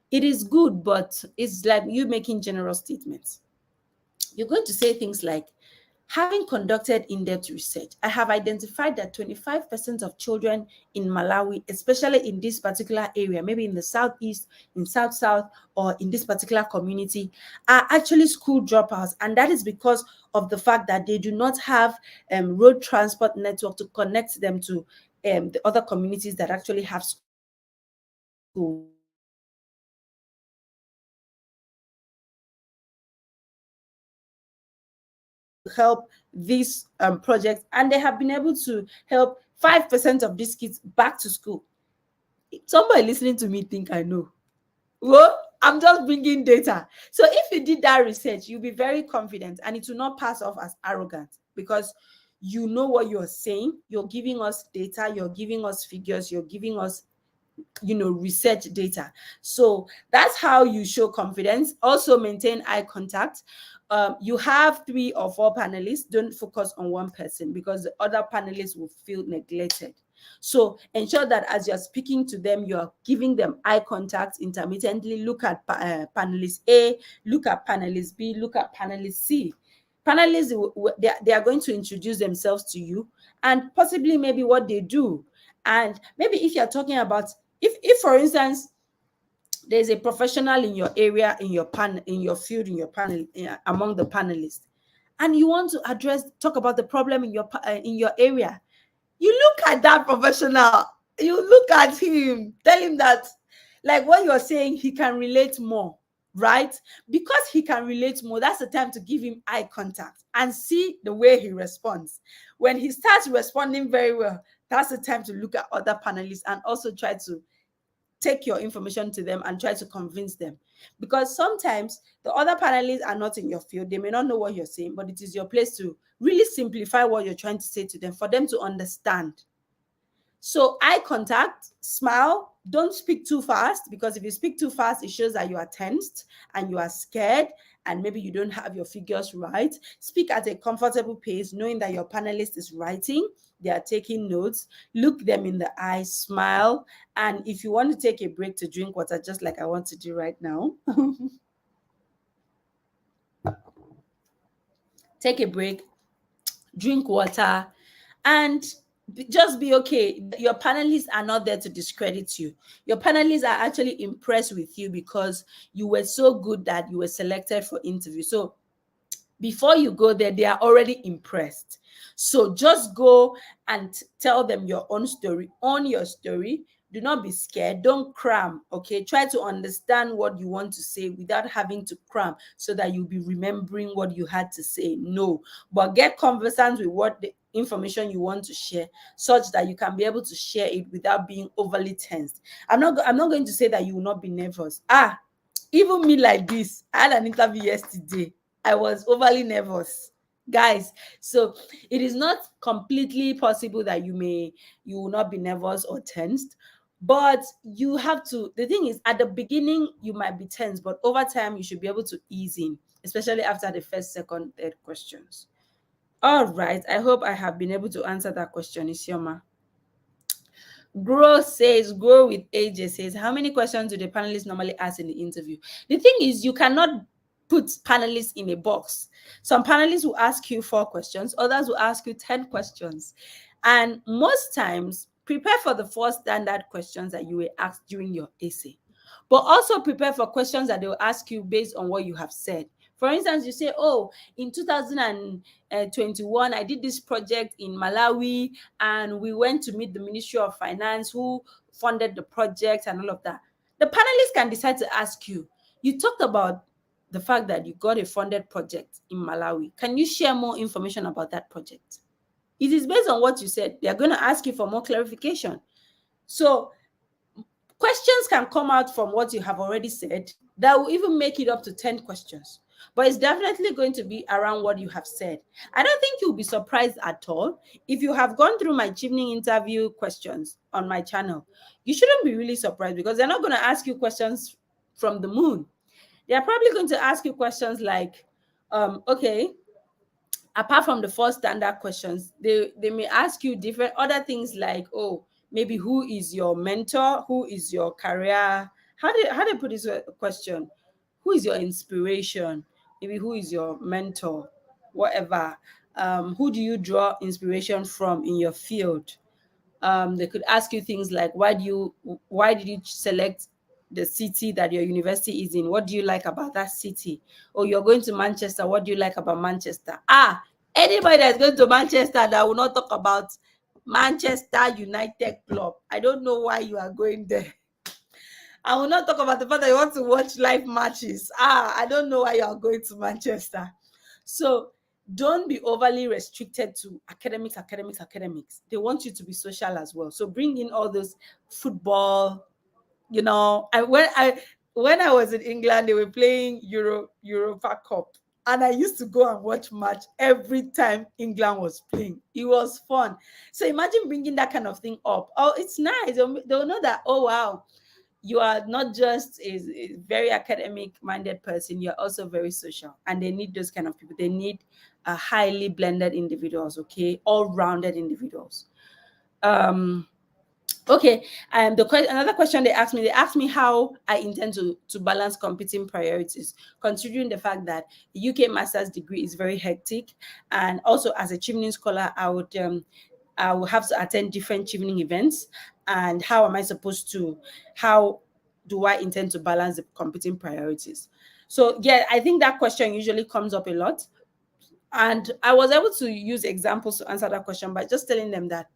It is good, but it's like you making general statements. You're going to say things like, having conducted in-depth research, I have identified that 25% of children in Malawi, especially in this particular area, maybe in the southeast, in south-south, or in this particular community, are actually school dropouts. And that is because of the fact that they do not have road transport network to connect them to the other communities that actually have schools. Help these projects, and they have been able to help 5% of these kids back to school. Somebody listening to me think I know. Well, I'm just bringing data. So if you did that research, you'll be very confident and it will not pass off as arrogant because you know what you're saying. You're giving us data, you're giving us figures, you're giving us research data. So that's how you show confidence. Also maintain eye contact. You have 3 or 4 panelists. Don't focus on one person because the other panelists will feel neglected. So ensure that as you're speaking to them, you're giving them eye contact intermittently. Look at panelist A, look at panelist B, look at panelist C. Panelists, they are going to introduce themselves to you and possibly maybe what they do. And maybe if you're talking about, if for instance, there's a professional in your area, in your field, in your panel, among the panelists, and you want to talk about the problem in your area, you look at that professional, you look at him, tell him that, like what you're saying, he can relate more, right? Because he can relate more, that's the time to give him eye contact and see the way he responds. When he starts responding very well, that's the time to look at other panelists and also try to take your information to them and try to convince them. Because sometimes the other panelists are not in your field. They may not know what you're saying, but it is your place to really simplify what you're trying to say to them for them to understand. So eye contact, smile, don't speak too fast, because if you speak too fast, it shows that you are tensed and you are scared and maybe you don't have your figures right. Speak at a comfortable pace, knowing that your panelist is writing, they are taking notes. Look them in the eye, smile. And if you want to take a break to drink water, just like I want to do right now, take a break, drink water, and just be okay. Your panelists are not there to discredit you. Your panelists are actually impressed with you because you were so good that you were selected for interview. So before you go there, they are already impressed. So just go and tell them your own story, own your story. Do not be scared. Don't cram. Okay. Try to understand what you want to say without having to cram so that you'll be remembering what you had to say. No, but get conversant with what the information you want to share, such that you can be able to share it without being overly tensed. I'm not going to say that you will not be nervous. Even me, like this, I had an interview yesterday. I was overly nervous, guys. So it is not completely possible that you will not be nervous or tensed, but you have to. The thing is, at the beginning you might be tense, but over time you should be able to ease in, especially after the first, second, third questions. All right. I hope I have been able to answer that question, Isioma. Grow with AJ says, how many questions do the panelists normally ask in the interview? The thing is, you cannot put panelists in a box. Some panelists will ask you 4 questions, others will ask you 10 questions. And most times, prepare for the 4 standard questions that you will ask during your essay. But also prepare for questions that they will ask you based on what you have said. For instance, you say, oh, in 2021, I did this project in Malawi, and we went to meet the Ministry of Finance who funded the project and all of that. The panelists can decide to ask you, you talked about the fact that you got a funded project in Malawi. Can you share more information about that project? It is based on what you said. They are going to ask you for more clarification. So questions can come out from what you have already said that will even make it up to 10 questions. But it's definitely going to be around what you have said. I don't think you'll be surprised at all if you have gone through my Chevening interview questions on my channel. You shouldn't be really surprised because they're not going to ask you questions from the moon. They're probably going to ask you questions like, okay, apart from the 4 standard questions, they may ask you different other things like, oh, maybe who is your mentor, who is your career, how they put this question, who is your inspiration, maybe who is your mentor, whatever. Who do you draw inspiration from in your field? They could ask you things like, why did you select the city that your university is in? What do you like about that city? Or you're going to Manchester, what do you like about Manchester? Anybody that's going to Manchester that will not talk about Manchester United Club, I don't know why you are going there. I will not talk about the fact that you want to watch live matches. I don't know why you are going to Manchester. So don't be overly restricted to academics. They want you to be social as well. So bring in all those football. When I was in England, they were playing Europa Cup. And I used to go and watch match every time England was playing. It was fun. So imagine bringing that kind of thing up. Oh, it's nice. They'll know that, oh, wow, you are not just a very academic minded person, you're also very social, and they need those kind of people. They need highly blended individuals, okay, all rounded individuals. Okay, another question they asked me how I intend to balance competing priorities, considering the fact that the UK master's degree is very hectic, and also as a Chevening scholar, I will have to attend different Chevening events. And how do I intend to balance the competing priorities? So yeah, I think that question usually comes up a lot. And I was able to use examples to answer that question by just telling them that,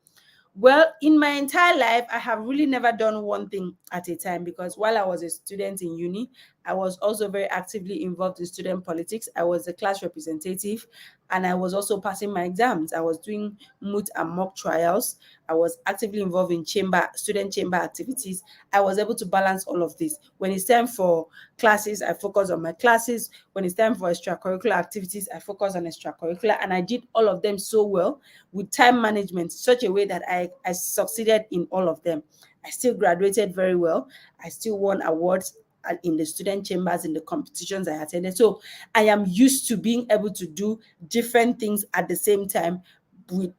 well, in my entire life, I have really never done one thing at a time, because while I was a student in uni, I was also very actively involved in student politics. I was a class representative, and I was also passing my exams. I was doing moot and mock trials. I was actively involved in student chamber activities. I was able to balance all of this. When it's time for classes, I focus on my classes. When it's time for extracurricular activities, I focus on extracurricular, and I did all of them so well with time management, such a way that I succeeded in all of them. I still graduated very well. I still won awards in the student chambers, in the competitions I attended. So I am used to being able to do different things at the same time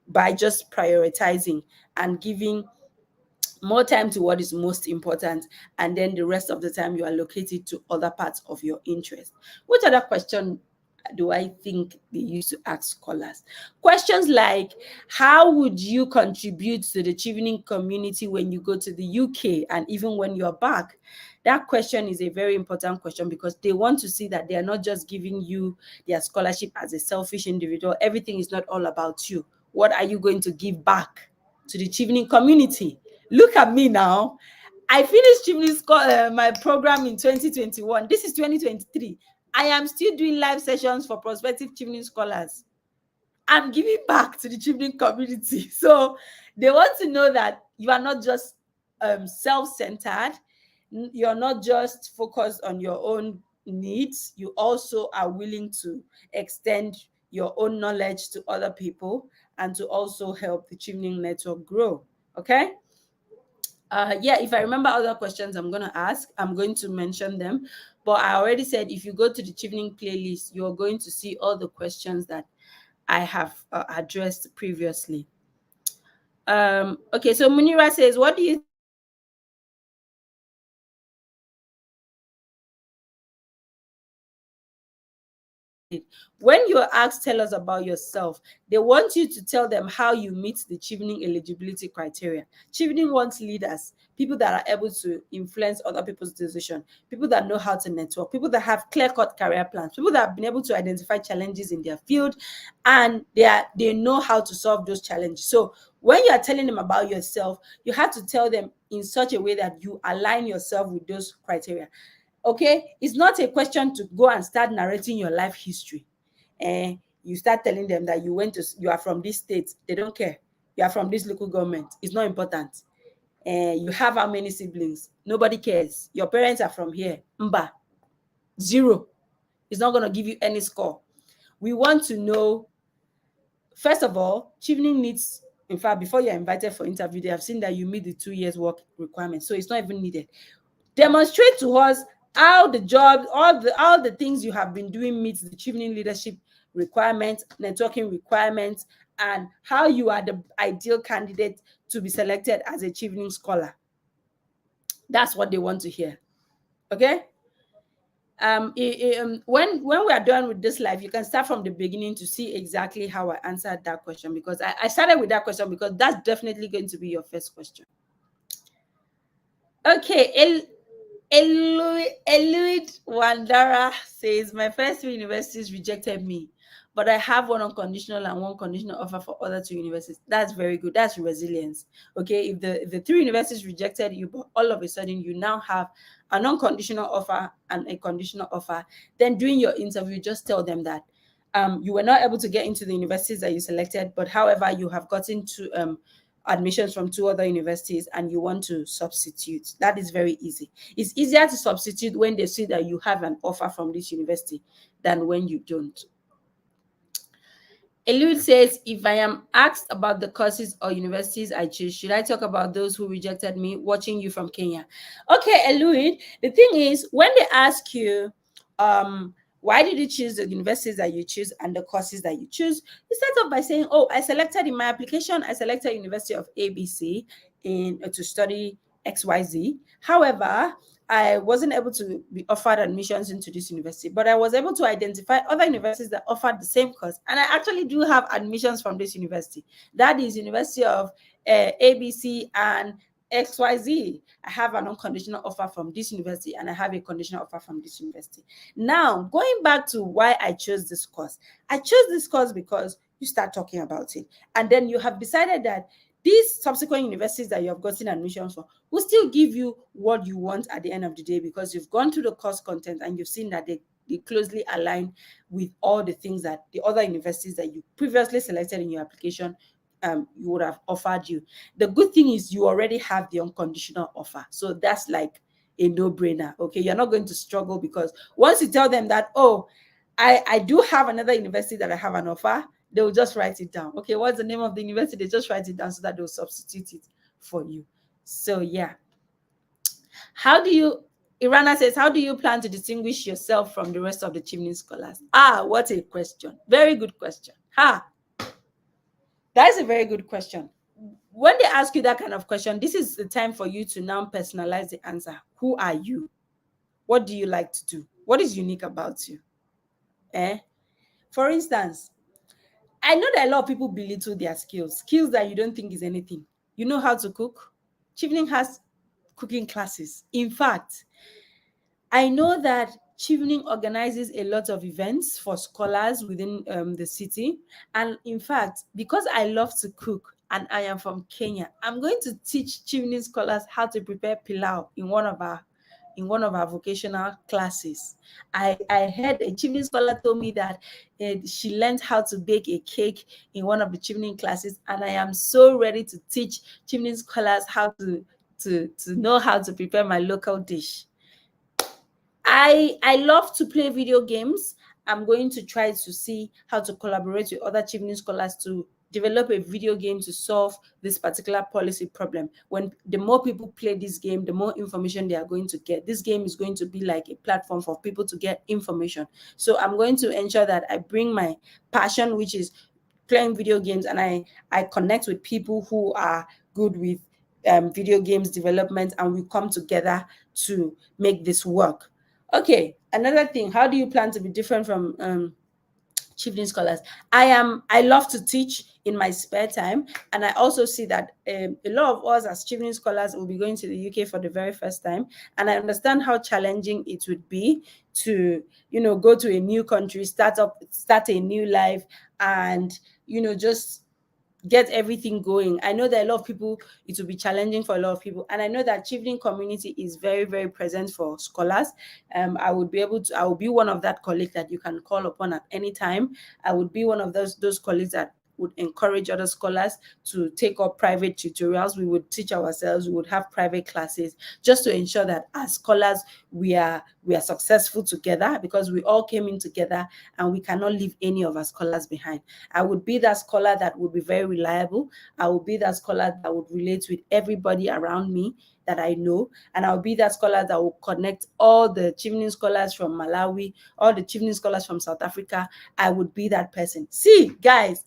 by just prioritizing and giving more time to what is most important, and then the rest of the time you allocate it to other parts of your interest. Which other question do I think they used to ask scholars? Questions like, how would you contribute to the Chevening community when you go to the UK and even when you're back? That question is a very important question because they want to see that they are not just giving you their scholarship as a selfish individual. Everything is not all about you. What are you going to give back to the Chevening community? Look at me now. I finished my program in 2021. This is 2023. I am still doing live sessions for prospective Chevening scholars. I'm giving back to the Chevening community. So they want to know that you are not just self-centered. You're not just focused on your own needs. You also are willing to extend your own knowledge to other people and to also help the Chevening network grow. Okay? Yeah, if I remember other questions I'm going to ask, I'm going to mention them. But I already said if you go to the Chevening playlist, you're going to see all the questions that I have addressed previously. Okay, so Munira says, what do you when you're asked, tell us about yourself, they want you to tell them how you meet the Chevening eligibility criteria. Chevening wants leaders, people that are able to influence other people's decision, people that know how to network, people that have clear-cut career plans, people that have been able to identify challenges in their field, and they know how to solve those challenges. So when you are telling them about yourself, you have to tell them in such a way that you align yourself with those criteria. Okay, it's not a question to go and start narrating your life history. You start telling them that you are from this state. They don't care. You are from this local government. It's not important. You have how many siblings? Nobody cares. Your parents are from here. Mba, 0. It's not going to give you any score. We want to know, first of all, Chevening needs, in fact, before you're invited for interview, they have seen that you meet the 2 years work requirement. So it's not even needed. Demonstrate to us how the job, all the things you have been doing meets the Chevening leadership requirements, networking requirements, and how you are the ideal candidate to be selected as a Chevening scholar. That's what they want to hear. Okay? When we are done with this live, you can start from the beginning to see exactly how I answered that question, because I started with that question because that's definitely going to be your first question. Okay, Eluid Wandara says, my first 3 universities rejected me, but I have one unconditional and one conditional offer for other 2 universities. That's very good. That's resilience. Okay, if the 3 universities rejected you, but all of a sudden you now have an unconditional offer and a conditional offer, then during your interview, just tell them that you were not able to get into the universities that you selected, but however, you have gotten to admissions from 2 other universities and you want to substitute. That is very easy. It's easier to substitute when they see that you have an offer from this university than when you don't. Eliud says, if I am asked about the courses or universities I choose, should I talk about those who rejected me? Watching you from Kenya. Okay, Eliud, the thing is, when they ask you, why did you choose the universities that you choose and the courses that you choose, you start off by saying, oh, I selected in my application, I selected University of ABC to study XYZ. However, I wasn't able to be offered admissions into this university, but I was able to identify other universities that offered the same course. And I actually do have admissions from this university. That is University of ABC and XYZ. I have an unconditional offer from this university and I have a conditional offer from this university. Now, going back to why I chose this course. I chose this course because you start talking about it. And then you have decided that these subsequent universities that you have gotten admissions for will still give you what you want at the end of the day, because you've gone through the course content and you've seen that they closely align with all the things that the other universities that you previously selected in your application you would have offered you. The good thing is you already have the unconditional offer. So that's like a no-brainer. Okay, you're not going to struggle, because once you tell them that, oh, I do have another university that I have an offer, they will just write it down. Okay, what's the name of the university? They just write it down so that they'll substitute it for you. So yeah. How do you, Irana says, how do you plan to distinguish yourself from the rest of the Chevening scholars? Ah, what a question. Very good question. That is a very good question. When they ask you that kind of question, this is the time for you to now personalize the answer. Who are you? What do you like to do? What is unique about you? For instance, I know that a lot of people belittle their skills that you don't think is anything. You know how to cook? Chevening has cooking classes. In fact, I know that Chevening organizes a lot of events for scholars within the city. And in fact, because I love to cook and I am from Kenya, I'm going to teach Chevening scholars how to prepare pilau in one of our vocational classes. I heard a Chevening scholar told me that she learned how to bake a cake in one of the Chevening classes, and I am so ready to teach Chevening scholars how to know how to prepare my local dish. I love to play video games. I'm going to try to see how to collaborate with other Chevening scholars to develop a video game to solve this particular policy problem. When the more people play this game, the more information they are going to get. This game is going to be like a platform for people to get information. So I'm going to ensure that I bring my passion, which is playing video games, and I connect with people who are good with video games development, and we come together to make this work. Okay, another thing, how do you plan to be different from Chevening scholars? I love to teach in my spare time, and I also see that a lot of us as Chevening scholars will be going to the UK for the very first time, and I understand how challenging it would be to go to a new country, start a new life, and just get everything going. I know that a lot of people, it will be challenging for a lot of people, and I know that Chevening community is very, very present for scholars. I will be one of that colleague that you can call upon at any time. I would be one of those colleagues that would encourage other scholars to take up private tutorials. We would teach ourselves, we would have private classes, just to ensure that as scholars we are successful together, because we all came in together and we cannot leave any of our scholars behind. I would be that scholar that would be very reliable. I would be that scholar that would relate with everybody around me that I know, and I'll be that scholar that will connect all the Chevening scholars from Malawi, all the Chevening scholars from South Africa. I would be that person. See, guys,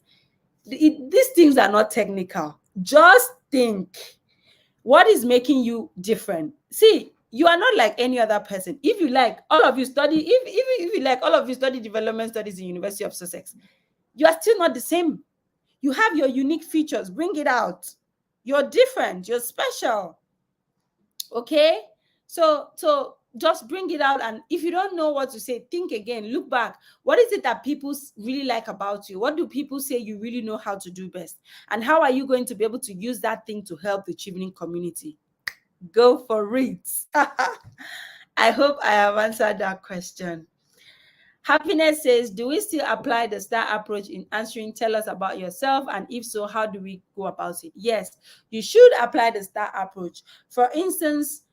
these things are not technical. Just think, what is making you different? See, you are not like any other person. If you like, all of you study, if you like, all of you study development studies in University of Sussex, you are still not the same. You have your unique features. Bring it out. You're different. You're special. Okay? So just bring it out, and if you don't know what to say, think again, look back. What is it that people really like about you? What do people say you really know how to do best? And how are you going to be able to use that thing to help the Chevening community? Go for it. I hope I have answered that question. Happiness says, do we still apply the STAR approach in answering tell us about yourself? And if so, how do we go about it? Yes, you should apply the STAR approach. For instance,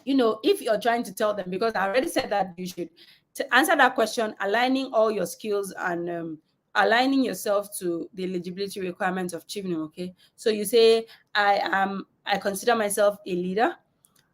if you're trying to tell them, because I already said that you should, to answer that question, aligning all your skills and aligning yourself to the eligibility requirements of Chevening. Okay, so you say, I consider myself a leader.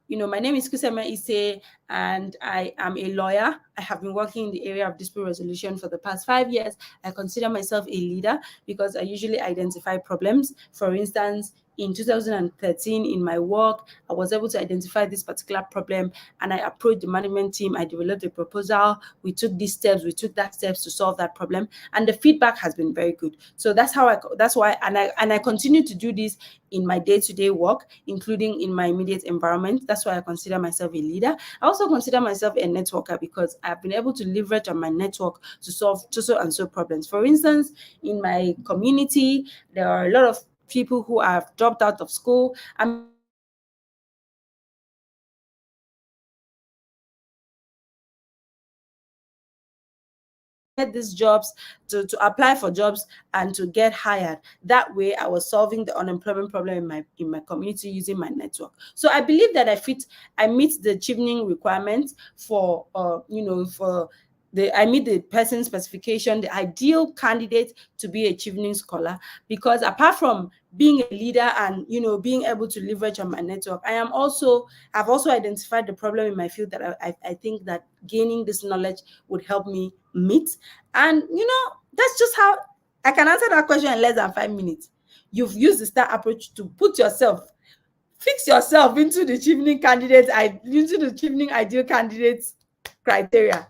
My name is Kusema Ise, and I am a lawyer. I have been working in the area of dispute resolution for the past 5 years. I consider myself a leader because I usually identify problems. For instance, in 2013, in my work, I was able to identify this particular problem, and I approached the management team. I developed a proposal. We took these steps, we took that steps to solve that problem, and the feedback has been very good. So that's why, and I continue to do this in my day-to-day work, including in my immediate environment. That's why I consider myself a leader. I also consider myself a networker because I've been able to leverage on my network to solve so and so problems. For instance, in my community, there are a lot of people who have dropped out of school. These jobs to apply for jobs and to get hired. That way I was solving the unemployment problem in my community using my network. So I believe that I meet the Chevening requirements for I meet the person specification, the ideal candidate to be a Chevening scholar, because apart from being a leader and being able to leverage on my network, I've also identified the problem in my field that I think that gaining this knowledge would help me meet. And that's just how I can answer that question in less than 5 minutes. You've used the STAR approach to fix yourself into the Chevening ideal candidates criteria.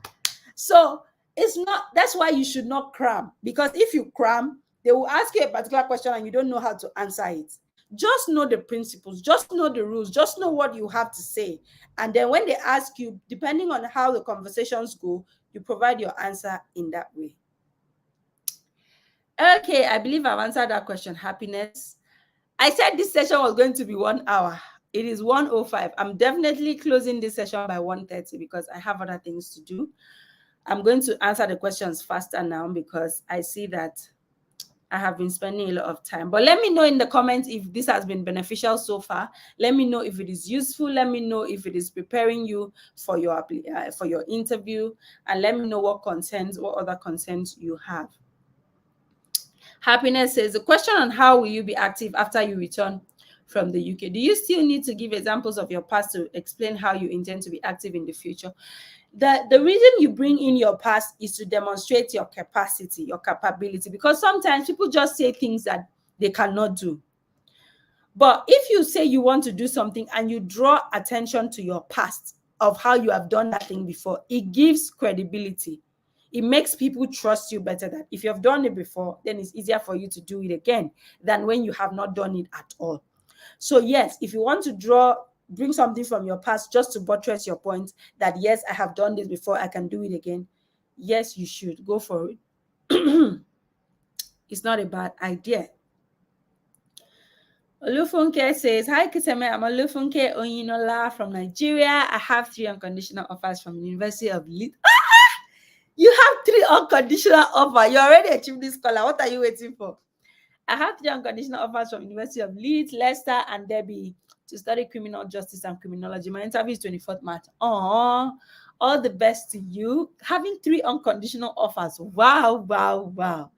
So It's not, that's why you should not cram, because if you cram, they will ask you a particular question and you don't know how to answer it. Just know the principles, just know the rules, just know what you have to say. And then when they ask you, depending on how the conversations go, you provide your answer in that way. Okay, I believe I've answered that question. Happiness. I said this session was going to be 1 hour. It is 1:05. I'm definitely closing this session by 1:30 because I have other things to do. I'm going to answer the questions faster now because I see that I have been spending a lot of time. But let me know in the comments if this has been beneficial so far. Let me know if it is useful. Let me know if it is preparing you for your interview. And let me know what other concerns you have. Happiness says, the question on how will you be active after you return from the UK? Do you still need to give examples of your past to explain how you intend to be active in the future? The reason you bring in your past is to demonstrate your capacity, your capability, because sometimes people just say things that they cannot do. But if you say you want to do something and you draw attention to your past of how you have done that thing before, it gives credibility. It makes people trust you better, that if you have done it before, then it's easier for you to do it again than when you have not done it at all. So yes, if you want to bring something from your past just to buttress your point that, yes, I have done this before, I can do it again. Yes, you should go for it. It's not a bad idea. Olufunke says, hi Kiseme, I'm Olufunke Oyinola from Nigeria. I have 3 unconditional offers from the University of Leeds. You have 3 unconditional offers. You already achieved this scholar. What are you waiting for? I have 3 unconditional offers from University of Leeds, Leicester, and Derby to study criminal justice and criminology. My interview is 24th March. Aww, all the best to you. Having 3 unconditional offers. Wow, wow, wow.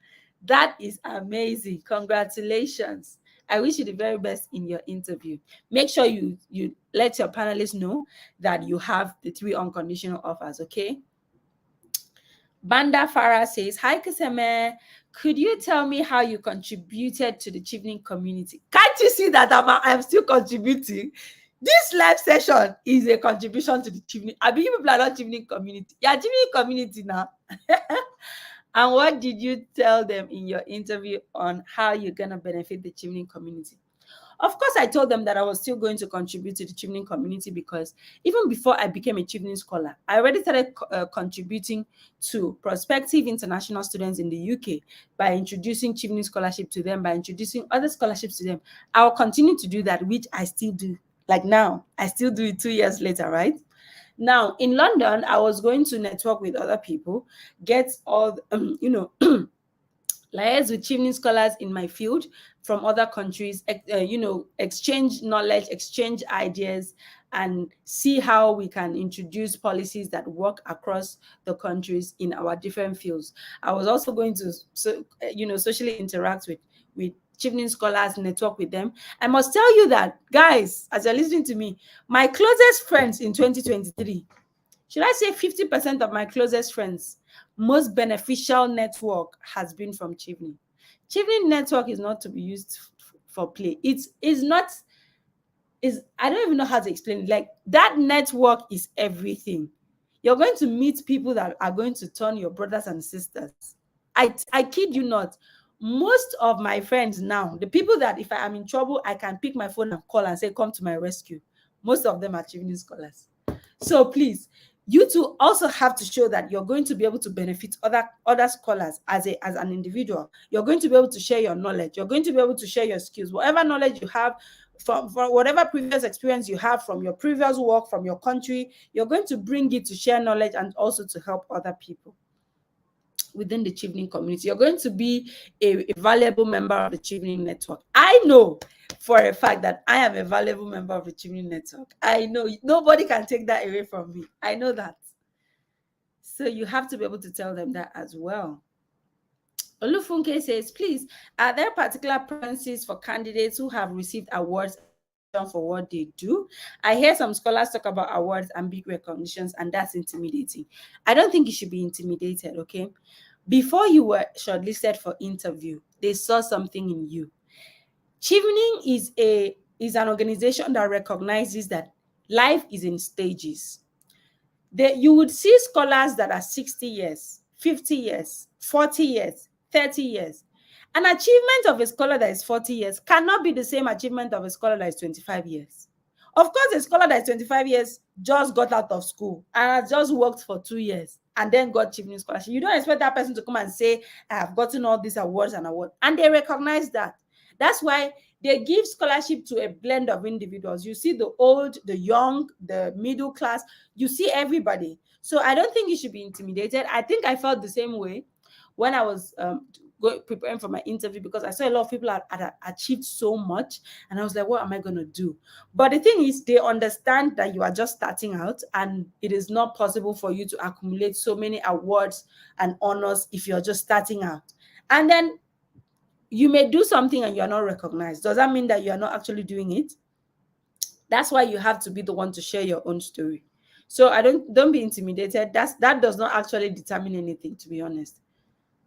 That is amazing. Congratulations. I wish you the very best in your interview. Make sure you let your panelists know that you have the 3 unconditional offers, okay? Banda Farah says, hi Kiseme, could you tell me how you contributed to the Chevening community? Can't you see that I'm still contributing? This live session is a contribution to the Chevening. I mean, people are not Chevening community. Yeah, Chevening community now. And what did you tell them in your interview on how you're going to benefit the Chevening community? Of course, I told them that I was still going to contribute to the Chevening community because even before I became a Chevening scholar, I already started contributing to prospective international students in the UK by introducing Chevening scholarship to them, by introducing other scholarships to them. I will continue to do that, which I still do. Like now, I still do it 2 years later, right? Now, in London, I was going to network with other people, get all, liaise with Chevening scholars in my field from other countries, exchange knowledge, exchange ideas, and see how we can introduce policies that work across the countries in our different fields. I was also going to, socially interact with Chevening scholars, network with them. I must tell you that, guys, as you're listening to me, my closest friends in 2023, should I say 50% of my closest friends, most beneficial network has been from Chevening. Chevening network is not to be used for play. I don't even know how to explain it. Like, that network is everything. You're going to meet people that are going to turn your brothers and sisters. I kid you not. Most of my friends now, the people that if I am in trouble, I can pick my phone and call and say, come to my rescue. Most of them are Chevening scholars. So please, you two also have to show that you're going to be able to benefit other scholars as an individual. You're going to be able to share your knowledge. You're going to be able to share your skills. Whatever knowledge you have from whatever previous experience you have from your previous work, from your country, you're going to bring it to share knowledge and also to help other people within the Chevening community. You're going to be a valuable member of the Chevening network. I know for a fact that I am a valuable member of the Chevening network. I know nobody can take that away from me. I know that. So you have to be able to tell them that as well. Olufunke says, please, are there particular preferences for candidates who have received awards for what they do? I hear some scholars talk about awards and big recognitions, and that's intimidating. I don't think you should be intimidated, okay? Before you were shortlisted for interview, they saw something in you. Chevening is an organization that recognizes that life is in stages. You would see scholars that are 60 years, 50 years, 40 years, 30 years. An achievement of a scholar that is 40 years cannot be the same achievement of a scholar that is 25 years. Of course, a scholar that is 25 years just got out of school and has just worked for 2 years and then got Chevening scholarship. You don't expect that person to come and say, I have gotten all these awards and awards. And they recognize that. That's why they give scholarship to a blend of individuals. You see the old, the young, the middle class. You see everybody. So I don't think you should be intimidated. I think I felt the same way when I was preparing for my interview, because I saw a lot of people had achieved so much, and I was like, what am I going to do? But the thing is, they understand that you are just starting out, and it is not possible for you to accumulate so many awards and honors if you're just starting out. And then you may do something and you're not recognized. Does that mean that you're not actually doing it? That's why you have to be the one to share your own story. So don't be intimidated. That does not actually determine anything, to be honest.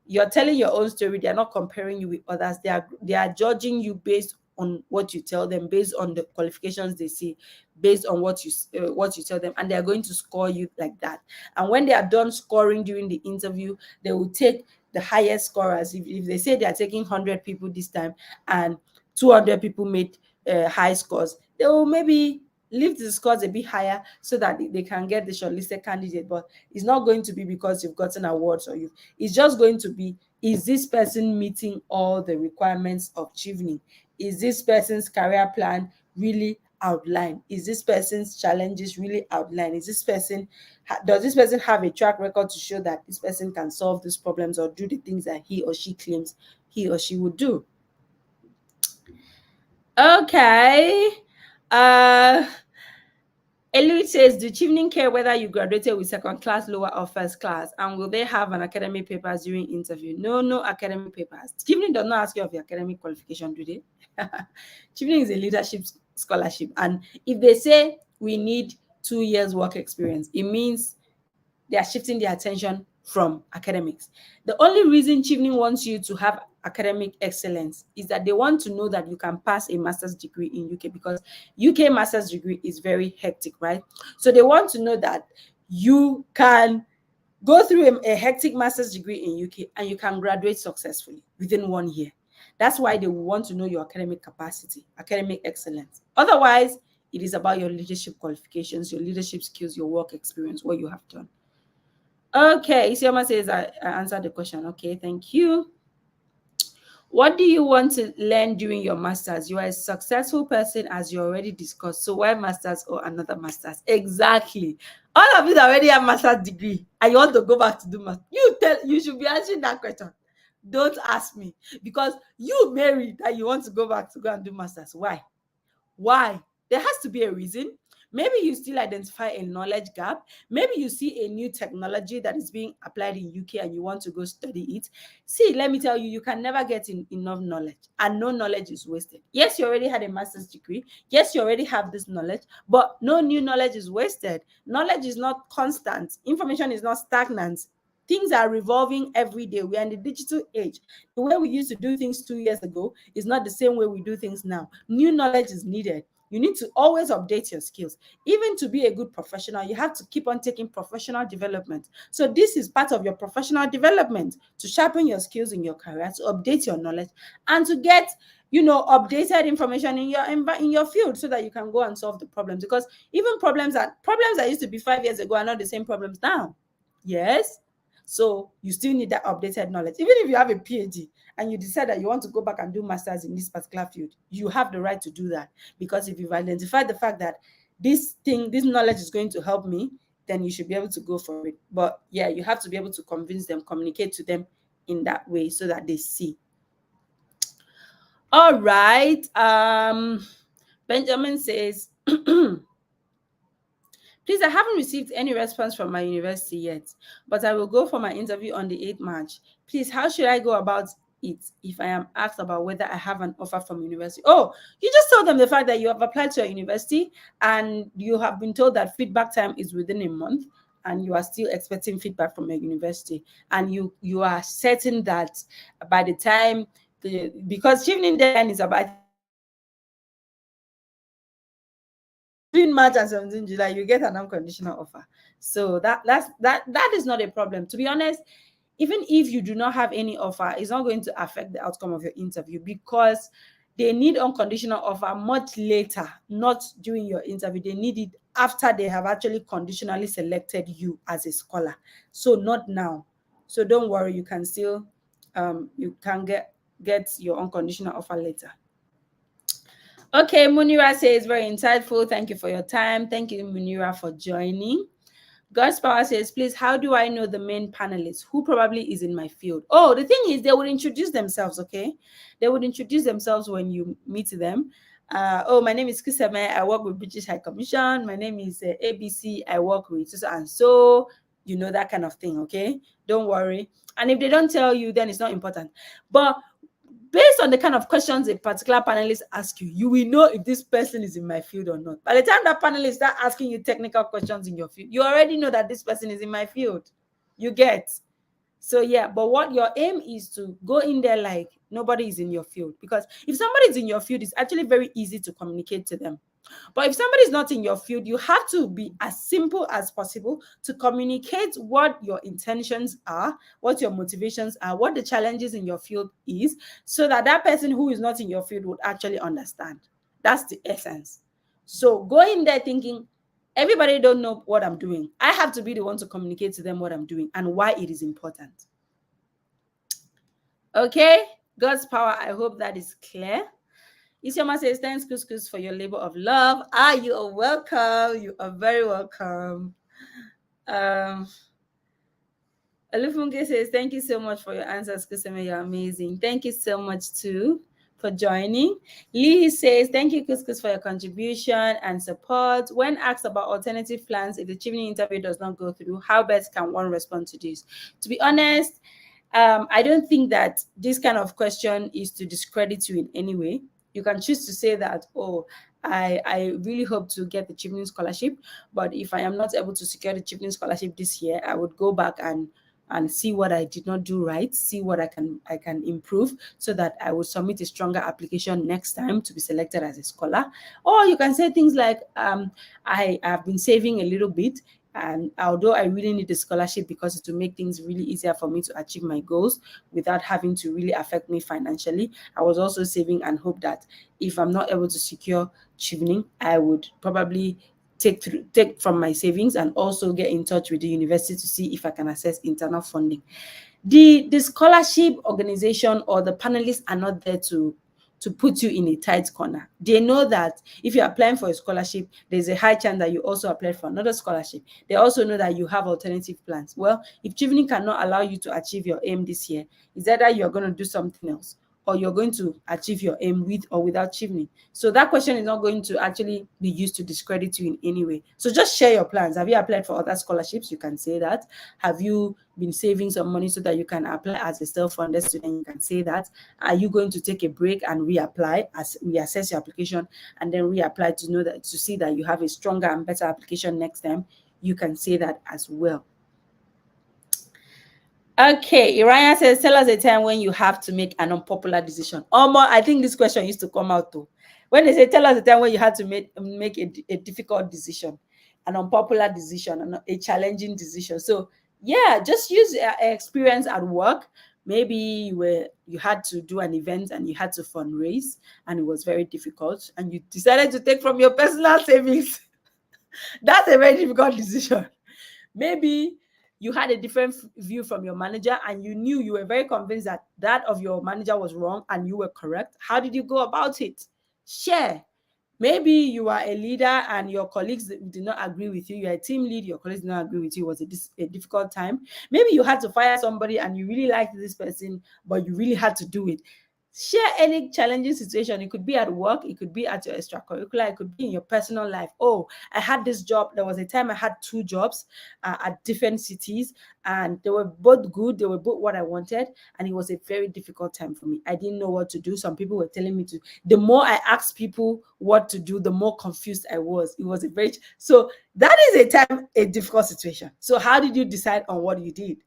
You're telling your own story. They're not comparing you with others. They are judging you based on what you tell them, based on the qualifications they see, based on what you tell them, and they're going to score you like that. And when they are done scoring during the interview, they will take the highest scorers. If they say they are taking 100 people this time and 200 people made high scores, they will maybe lift the scores a bit higher so that they can get the shortlisted candidate. But it's not going to be because you've gotten awards or it's just going to be, is this person meeting all the requirements of Chevening? Is this person's career plan really outlined? Is this person's challenges really outlined? Does this person have a track record to show that this person can solve these problems or do the things that he or she claims he or she would do? Okay. Eloise says, do Chevening care whether you graduated with second class, lower, or first class? And will they have an academic papers during interview? No academic papers. Chevening does not ask you of your academic qualification, do they? Chevening is a leadership scholarship. And if they say we need 2 years work experience, it means they are shifting their attention from academics. The only reason Chevening wants you to have academic excellence is that they want to know that you can pass a master's degree in UK, because UK master's degree is very hectic, right? So they want to know that you can go through a hectic master's degree in UK and you can graduate successfully within 1 year. That's why they want to know your academic capacity, academic excellence. Otherwise, it is about your leadership qualifications, your leadership skills, your work experience, what you have done. Okay, Isioma says I answered the question. Okay, thank you. What do you want to learn during your master's? You are a successful person, as you already discussed. So why master's or another master's? Exactly. All of you that already have master's degree and you want to go back to do master's, you should be answering that question. Don't ask me, because you married that you want to go back to go and do master's. Why? There has to be a reason. Maybe you still identify a knowledge gap. Maybe you see a new technology that is being applied in UK and you want to go study it. See, let me tell you, you can never get enough knowledge, and no knowledge is wasted. Yes, you already had a master's degree. Yes, you already have this knowledge, but no new knowledge is wasted. Knowledge is not constant. Information is not stagnant. Things are revolving every day. We are in the digital age. The way we used to do things 2 years ago is not the same way we do things now. New knowledge is needed. You need to always update your skills. Even to be a good professional, you have to keep on taking professional development. So this is part of your professional development, to sharpen your skills in your career, to update your knowledge, and to get, updated information in your field, so that you can go and solve the problems. Because even problems that used to be 5 years ago are not the same problems now. Yes. So you still need that updated knowledge. Even if you have a PhD and you decide that you want to go back and do masters in this particular field, you have the right to do that. Because if you've identified the fact that this knowledge is going to help me, then you should be able to go for it. But yeah, you have to be able to convince them, communicate to them in that way so that they see. All right. Benjamin says, please, I haven't received any response from my university yet, but I will go for my interview on the 8th March. Please, how should I go about it if I am asked about whether I have an offer from university? Oh, you just told them the fact that you have applied to a university and you have been told that feedback time is within a month, and you are still expecting feedback from your university. And you are certain that by the time, because Chevening deadline is about between March and 17 July, you get an unconditional offer. So that is not a problem. To be honest, even if you do not have any offer, it's not going to affect the outcome of your interview, because they need unconditional offer much later, not during your interview. They need it after they have actually conditionally selected you as a scholar. So not now. So don't worry, you can still you can get your unconditional offer later. Okay, Munira says, very insightful. Thank you for your time. Thank you, Munira, for joining. God's Power says, please, how do I know the main panelist who probably is in my field? Oh, the thing is, they would introduce themselves, okay? They would introduce themselves when you meet them. Oh, my name is Kusame. I work with British High Commission. My name is ABC. I work with so and so, you know, that kind of thing, okay? Don't worry. And if they don't tell you, then it's not important. But based on the kind of questions a particular panelist asks you, you will know if this person is in my field or not. By the time that panelist starts asking you technical questions in your field, you already know that this person is in my field. You get? So yeah, but what your aim is to go in there like nobody is in your field. Because if somebody is in your field, it's actually very easy to communicate to them. But if somebody is not in your field, you have to be as simple as possible to communicate what your intentions are, what your motivations are, what the challenges in your field is, so that that person who is not in your field would actually understand. That's the essence. So go in there thinking, everybody don't know what I'm doing. I have to be the one to communicate to them what I'm doing and why it is important. Okay, God's Power. I hope that is clear. Isioma says, thanks, Couscous, for your labor of love. You are welcome. You are very welcome. Olufunke says, thank you so much for your answers, Kuseme. You're amazing. Thank you so much, too, for joining. Lee says, thank you, Couscous, for your contribution and support. When asked about alternative plans, if the Chevening interview does not go through, how best can one respond to this? To be honest, I don't think that this kind of question is to discredit you in any way. You can choose to say that, oh, I really hope to get the Chevening scholarship, but if I am not able to secure the Chevening scholarship this year, I would go back and see what I did not do right, see what I can improve, so that I will submit a stronger application next time to be selected as a scholar. Or you can say things like, I have been saving a little bit, and although I really need the scholarship because it will make things really easier for me to achieve my goals without having to really affect me financially, I was also saving and hope that if I'm not able to secure Chevening, I would probably take from my savings and also get in touch with the university to see if I can access internal funding. The scholarship organization or the panelists are not there to put you in a tight corner. They know that if you're applying for a scholarship, there's a high chance that you also apply for another scholarship. They also know that you have alternative plans. Well, if Chevening cannot allow you to achieve your aim this year, it's either you're going to do something else or you're going to achieve your aim with or without Chevening. So that question is not going to actually be used to discredit you in any way. So just share your plans. Have you applied for other scholarships? You can say that. Have you been saving some money so that you can apply as a self-funded student? You can say that. Are you going to take a break and reapply, as reassess your application and then reapply to know that, to see that you have a stronger and better application next time? You can say that as well. Okay, Iriah says, tell us a time when you have to make an unpopular decision. I think this question used to come out too. When they say, tell us a time when you had to make a difficult decision, an unpopular decision, a challenging decision. So yeah, just use experience at work. Maybe you had to do an event and you had to fundraise and it was very difficult and you decided to take from your personal savings. That's a very difficult decision. Maybe you had a different view from your manager and you were very convinced that of your manager was wrong and you were correct. How did you go about it? Share. Maybe you are a leader and your colleagues did not agree with you. You're a team lead, your colleagues did not agree with you. It was a difficult time. Maybe you had to fire somebody and you really liked this person, but you really had to do it. Share any challenging situation. It could be at work, it could be at your extracurricular, it could be in your personal life. Oh, I had this job. There was a time I had 2 jobs at different cities, and they were both good. They were both what I wanted, and it was a very difficult time for me. I didn't know what to do. Some people were telling me to. The more I asked people what to do, the more confused I was. It was so that is a difficult situation. So how did you decide on what you did,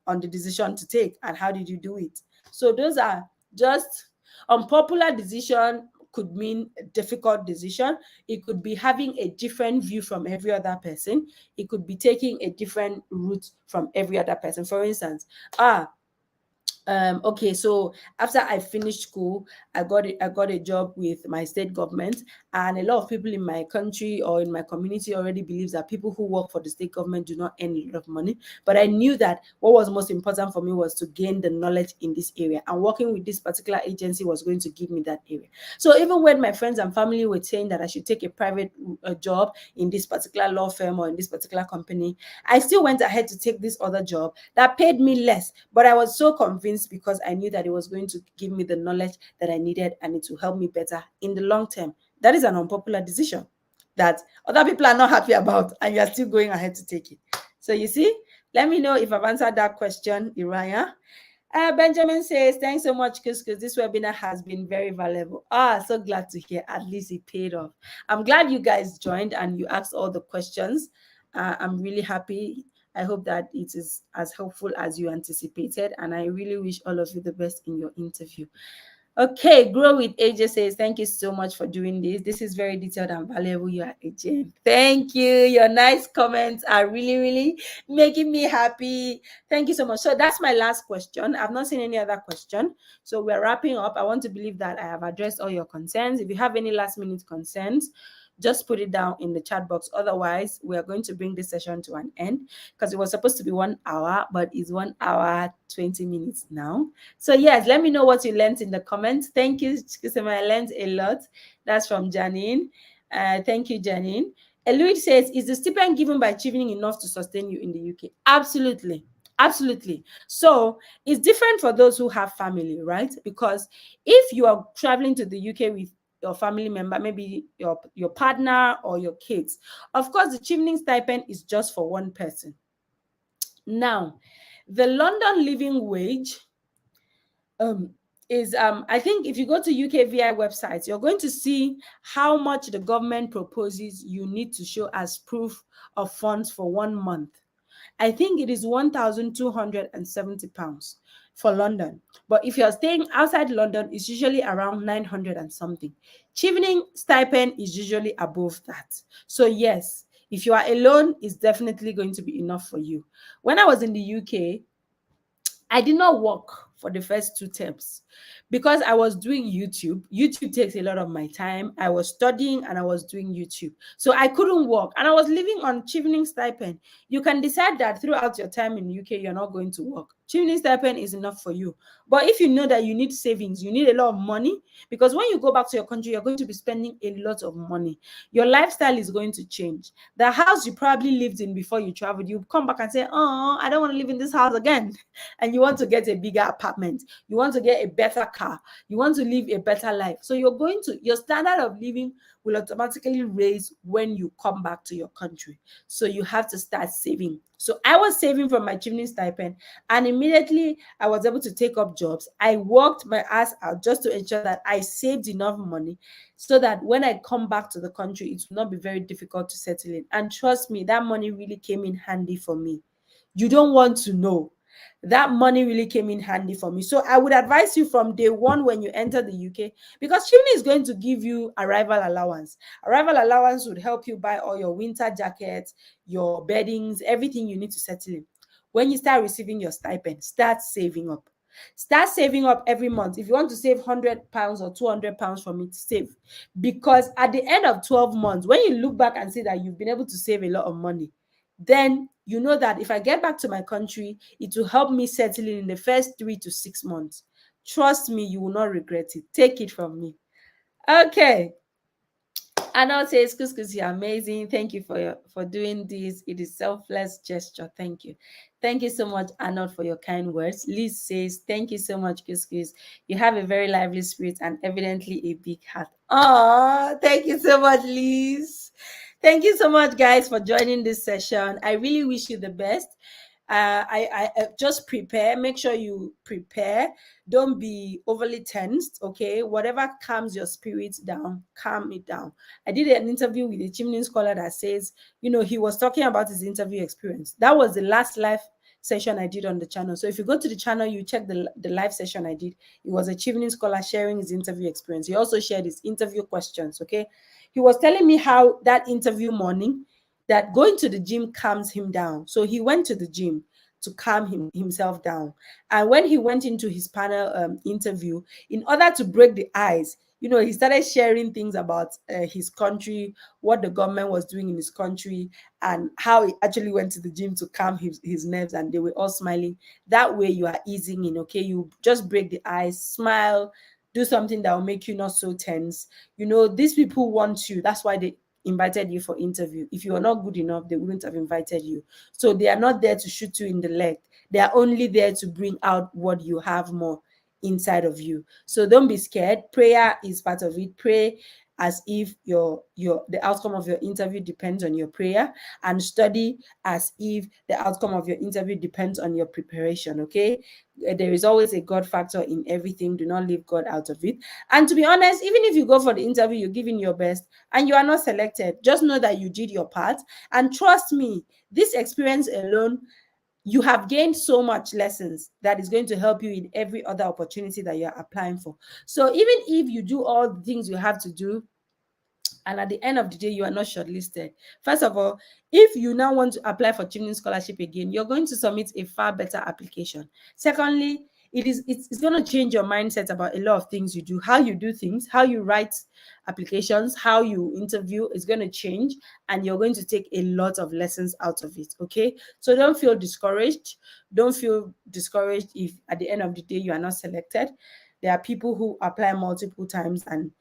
on the decision to take, and how did you do it? So those are just unpopular decision, could mean a difficult decision. It could be having a different view from every other person. It could be taking a different route from every other person. For instance, okay, so after I finished school, I got a job with my state government, and a lot of people in my country or in my community already believes that people who work for the state government do not earn a lot of money. But I knew that what was most important for me was to gain the knowledge in this area, and working with this particular agency was going to give me that area. So even when my friends and family were saying that I should take a private job in this particular law firm or in this particular company, I still went ahead to take this other job that paid me less, but I was so convinced because I knew that it was going to give me the knowledge that I needed and it will help me better in the long term. That is an unpopular decision that other people are not happy about, and you're still going ahead to take it. So you see, let me know if I've answered that question, Iraya. Benjamin says, thanks so much, Kuskus. This webinar has been very valuable. So glad to hear. At least it paid off. I'm glad you guys joined and you asked all the questions. I'm really happy. I hope that it is as helpful as you anticipated, and I really wish all of you the best in your interview. Okay, Grow with AJ says, thank you so much for doing this. This is very detailed and valuable. You are a gem. Thank you. Your nice comments are really, really making me happy. Thank you so much. So that's my last question. I've not seen any other question. So we're wrapping up. I want to believe that I have addressed all your concerns. If you have any last minute concerns, just put it down in the chat box. Otherwise, we are going to bring this session to an end because it was supposed to be 1 hour, but it's 1 hour, 20 minutes now. So yes, let me know what you learned in the comments. Thank you, Chikusema. I learned a lot. That's from Janine. Thank you, Janine. Eluid says, is the stipend given by Chevening enough to sustain you in the UK? Absolutely. Absolutely. So it's different for those who have family, right? Because if you are traveling to the UK with your family member, maybe your partner or your kids, of course, the Chevening stipend is just for one person. Now, the London living wage is I think if you go to UKVI website, you're going to see how much the government proposes you need to show as proof of funds for 1 month. I think it is £1,270 for London. But if you're staying outside London, it's usually around 900 and something. Chevening stipend is usually above that. So yes, if you are alone, it's definitely going to be enough for you. When I was in the UK, I did not work for the first 2 terms because I was doing YouTube. YouTube takes a lot of my time. I was studying and I was doing YouTube. So I couldn't work and I was living on Chevening stipend. You can decide that throughout your time in UK, you're not going to work. Chevening stipend is enough for you. But if you know that you need savings, you need a lot of money, because when you go back to your country, you're going to be spending a lot of money. Your lifestyle is going to change. The house you probably lived in before you traveled, you come back and say, oh, I don't want to live in this house again. And you want to get a bigger apartment. You want to get a better car. You want to live a better life. So your standard of living will automatically raise when you come back to your country. So you have to start saving. So I was saving from my Chevening stipend, and immediately I was able to take up jobs. I worked my ass out just to ensure that I saved enough money so that when I come back to the country, it will not be very difficult to settle in. And trust me, that money really came in handy for me. You don't want to know. That money really came in handy for me. So I would advise you from day one when you enter the UK, because Chevening is going to give you arrival allowance. Arrival allowance would help you buy all your winter jackets, your beddings, everything you need to settle in. When you start receiving your stipend, start saving up. Start saving up every month. If you want to save £100 or £200 from it, save. Because at the end of 12 months, when you look back and see that you've been able to save a lot of money, then you know that if I get back to my country, it will help me settle in the first 3 to 6 months. Trust me, you will not regret it. Take it from me. Okay. Arnold says, Couscous, you're amazing. Thank you for doing this. It is selfless gesture. Thank you. Thank you so much, Arnold, for your kind words. Liz says, thank you so much, Couscous. You have a very lively spirit and evidently a big heart. Oh, thank you so much, Liz. Thank you so much, guys, for joining this session. I really wish you the best. I just prepare. Make sure you prepare. Don't be overly tensed, okay? Whatever calms your spirit down, calm it down. I did an interview with a Chevening scholar that says, he was talking about his interview experience. That was the last live session I did on the channel. So if you go to the channel, you check the live session I did. It was a Chevening scholar sharing his interview experience. He also shared his interview questions. Okay, he was telling me how that interview morning, that going to the gym calms him down. So he went to the gym to calm himself down. And when he went into his panel interview, in order to break the ice, he started sharing things about his country, what the government was doing in his country, and how he actually went to the gym to calm his nerves, and they were all smiling. That way you are easing in, okay? You just break the ice, smile, do something that will make you not so tense. These people want you. That's why they invited you for interview. If you are not good enough, they wouldn't have invited you. So they are not there to shoot you in the leg. They are only there to bring out what you have more inside of you. So don't be scared. Prayer is part of it. Pray as if the outcome of your interview depends on your prayer, and study as if the outcome of your interview depends on your preparation. Okay, there is always a God factor in everything. Do not leave God out of it. And to be honest, even if you go for the interview, you're giving your best and you are not selected, just know that you did your part. And trust me, this experience alone, you have gained so much lessons that is going to help you in every other opportunity that you're applying for. So even if you do all the things you have to do, and at the end of the day you are not shortlisted, first of all, if you now want to apply for Chevening scholarship again, you're going to submit a far better application. Secondly, it's going to change your mindset about a lot of things you do. How you do things, how you write applications, how you interview is going to change, and you're going to take a lot of lessons out of it. Okay, so don't feel discouraged. Don't feel discouraged if at the end of the day you are not selected. There are people who apply multiple times and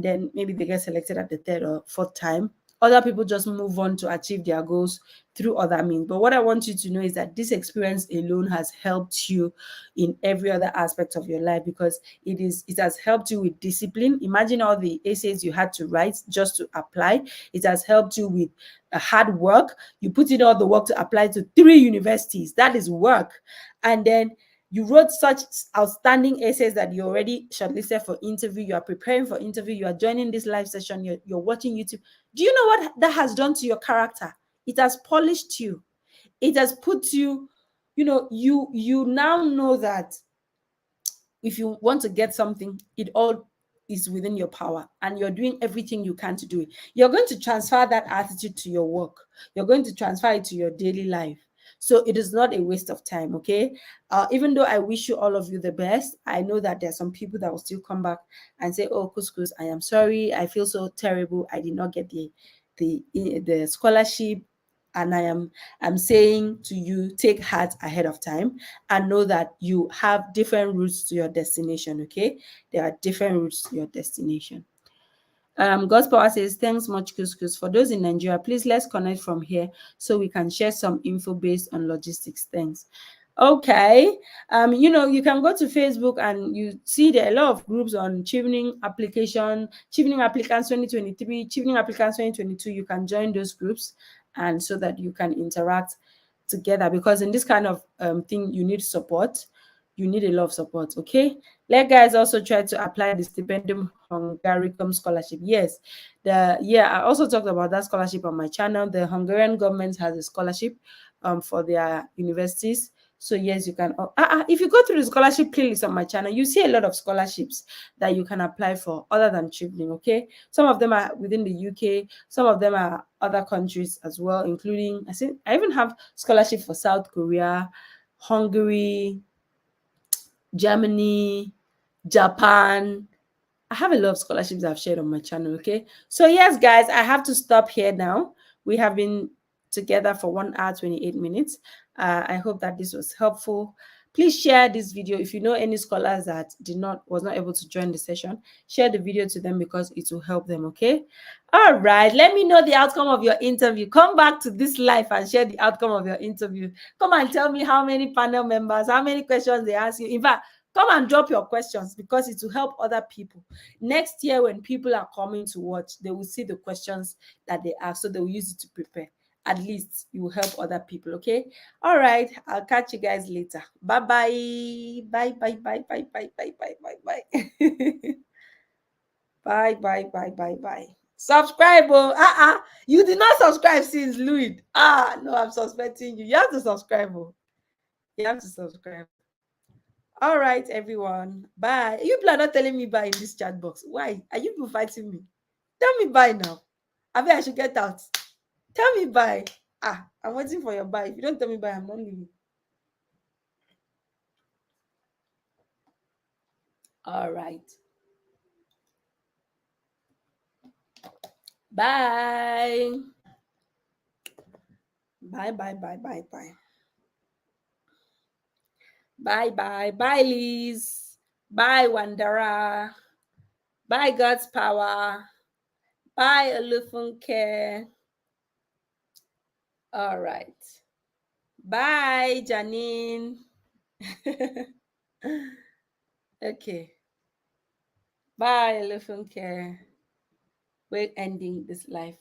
then maybe they get selected at the third or fourth time. Other people just move on to achieve their goals through other means. But what I want you to know is that this experience alone has helped you in every other aspect of your life, because it has helped you with discipline. Imagine all the essays you had to write just to apply. It has helped you with hard work. You put in all the work to apply to 3 universities. That is work. And then you wrote such outstanding essays that you're already shortlisted for interview. You are preparing for interview. You are joining this live session. You're watching YouTube. Do you know what that has done to your character? It has polished you. It has put you, you now know that if you want to get something, it all is within your power, and you're doing everything you can to do it. You're going to transfer that attitude to your work. You're going to transfer it to your daily life. So it is not a waste of time. Okay, even though I wish you all of you the best, I know that there's some people that will still come back and say, oh, Couscous, I am sorry, I feel so terrible, I did not get the scholarship. And I'm saying to you, take heart ahead of time and know that you have different routes to your destination. Okay, there are different routes to your destination. God's Power says, thanks much, Couscous. For those in Nigeria, please let's connect from here so we can share some info based on logistics. Thanks. Okay. You can go to Facebook and you see there are a lot of groups on Chevening application, Chevening applicants 2023, Chevening applicants 2022. You can join those groups, and so that you can interact together, because in this kind of thing you need support. You need a lot of support. Okay, let guys also try to apply the Stipendium Hungaricum scholarship. Yes, I also talked about that scholarship on my channel. The Hungarian government has a scholarship for their universities. So yes, you can. If you go through the scholarship playlist on my channel, you see a lot of scholarships that you can apply for other than Chevening. Okay, some of them are within the UK, some of them are other countries as well, including I even have scholarship for South Korea, Hungary, Germany, Japan. I have a lot of scholarships I've shared on my channel. Okay, so yes, guys, I have to stop here now. We have been together for 1 hour 28 minutes. I hope that this was helpful. Please share this video. If you know any scholars that was not able to join the session, share the video to them, because it will help them. Okay, all right, let me know the outcome of your interview. Come back to this live and share the outcome of your interview. Come and tell me how many panel members, how many questions they ask you. In fact, come and drop your questions, because it will help other people. Next year, when people are coming to watch, they will see the questions that they ask, so they will use it to prepare. At least you will help other people. Okay, all right, I'll catch you guys later. Bye bye. Bye bye bye bye bye bye bye bye bye. Bye bye bye bye bye. Subscribe. Oh, you did not subscribe since Louis. No, I'm suspecting you. You have to subscribe. Oh. You have to subscribe. All right, everyone. Bye. You people are not telling me bye in this chat box. Why? Are you people fighting me? Tell me bye now. I bet I should get out. Tell me bye. I'm waiting for your bye. If you don't tell me bye, I'm not leaving. All right. Bye. Bye, bye, bye, bye, bye. Bye, bye. Bye, Liz. Bye, Wandera. Bye, God's power. Bye, Olufunke. All right. Bye, Janine. Okay. Bye, Olufunke. We're ending this live.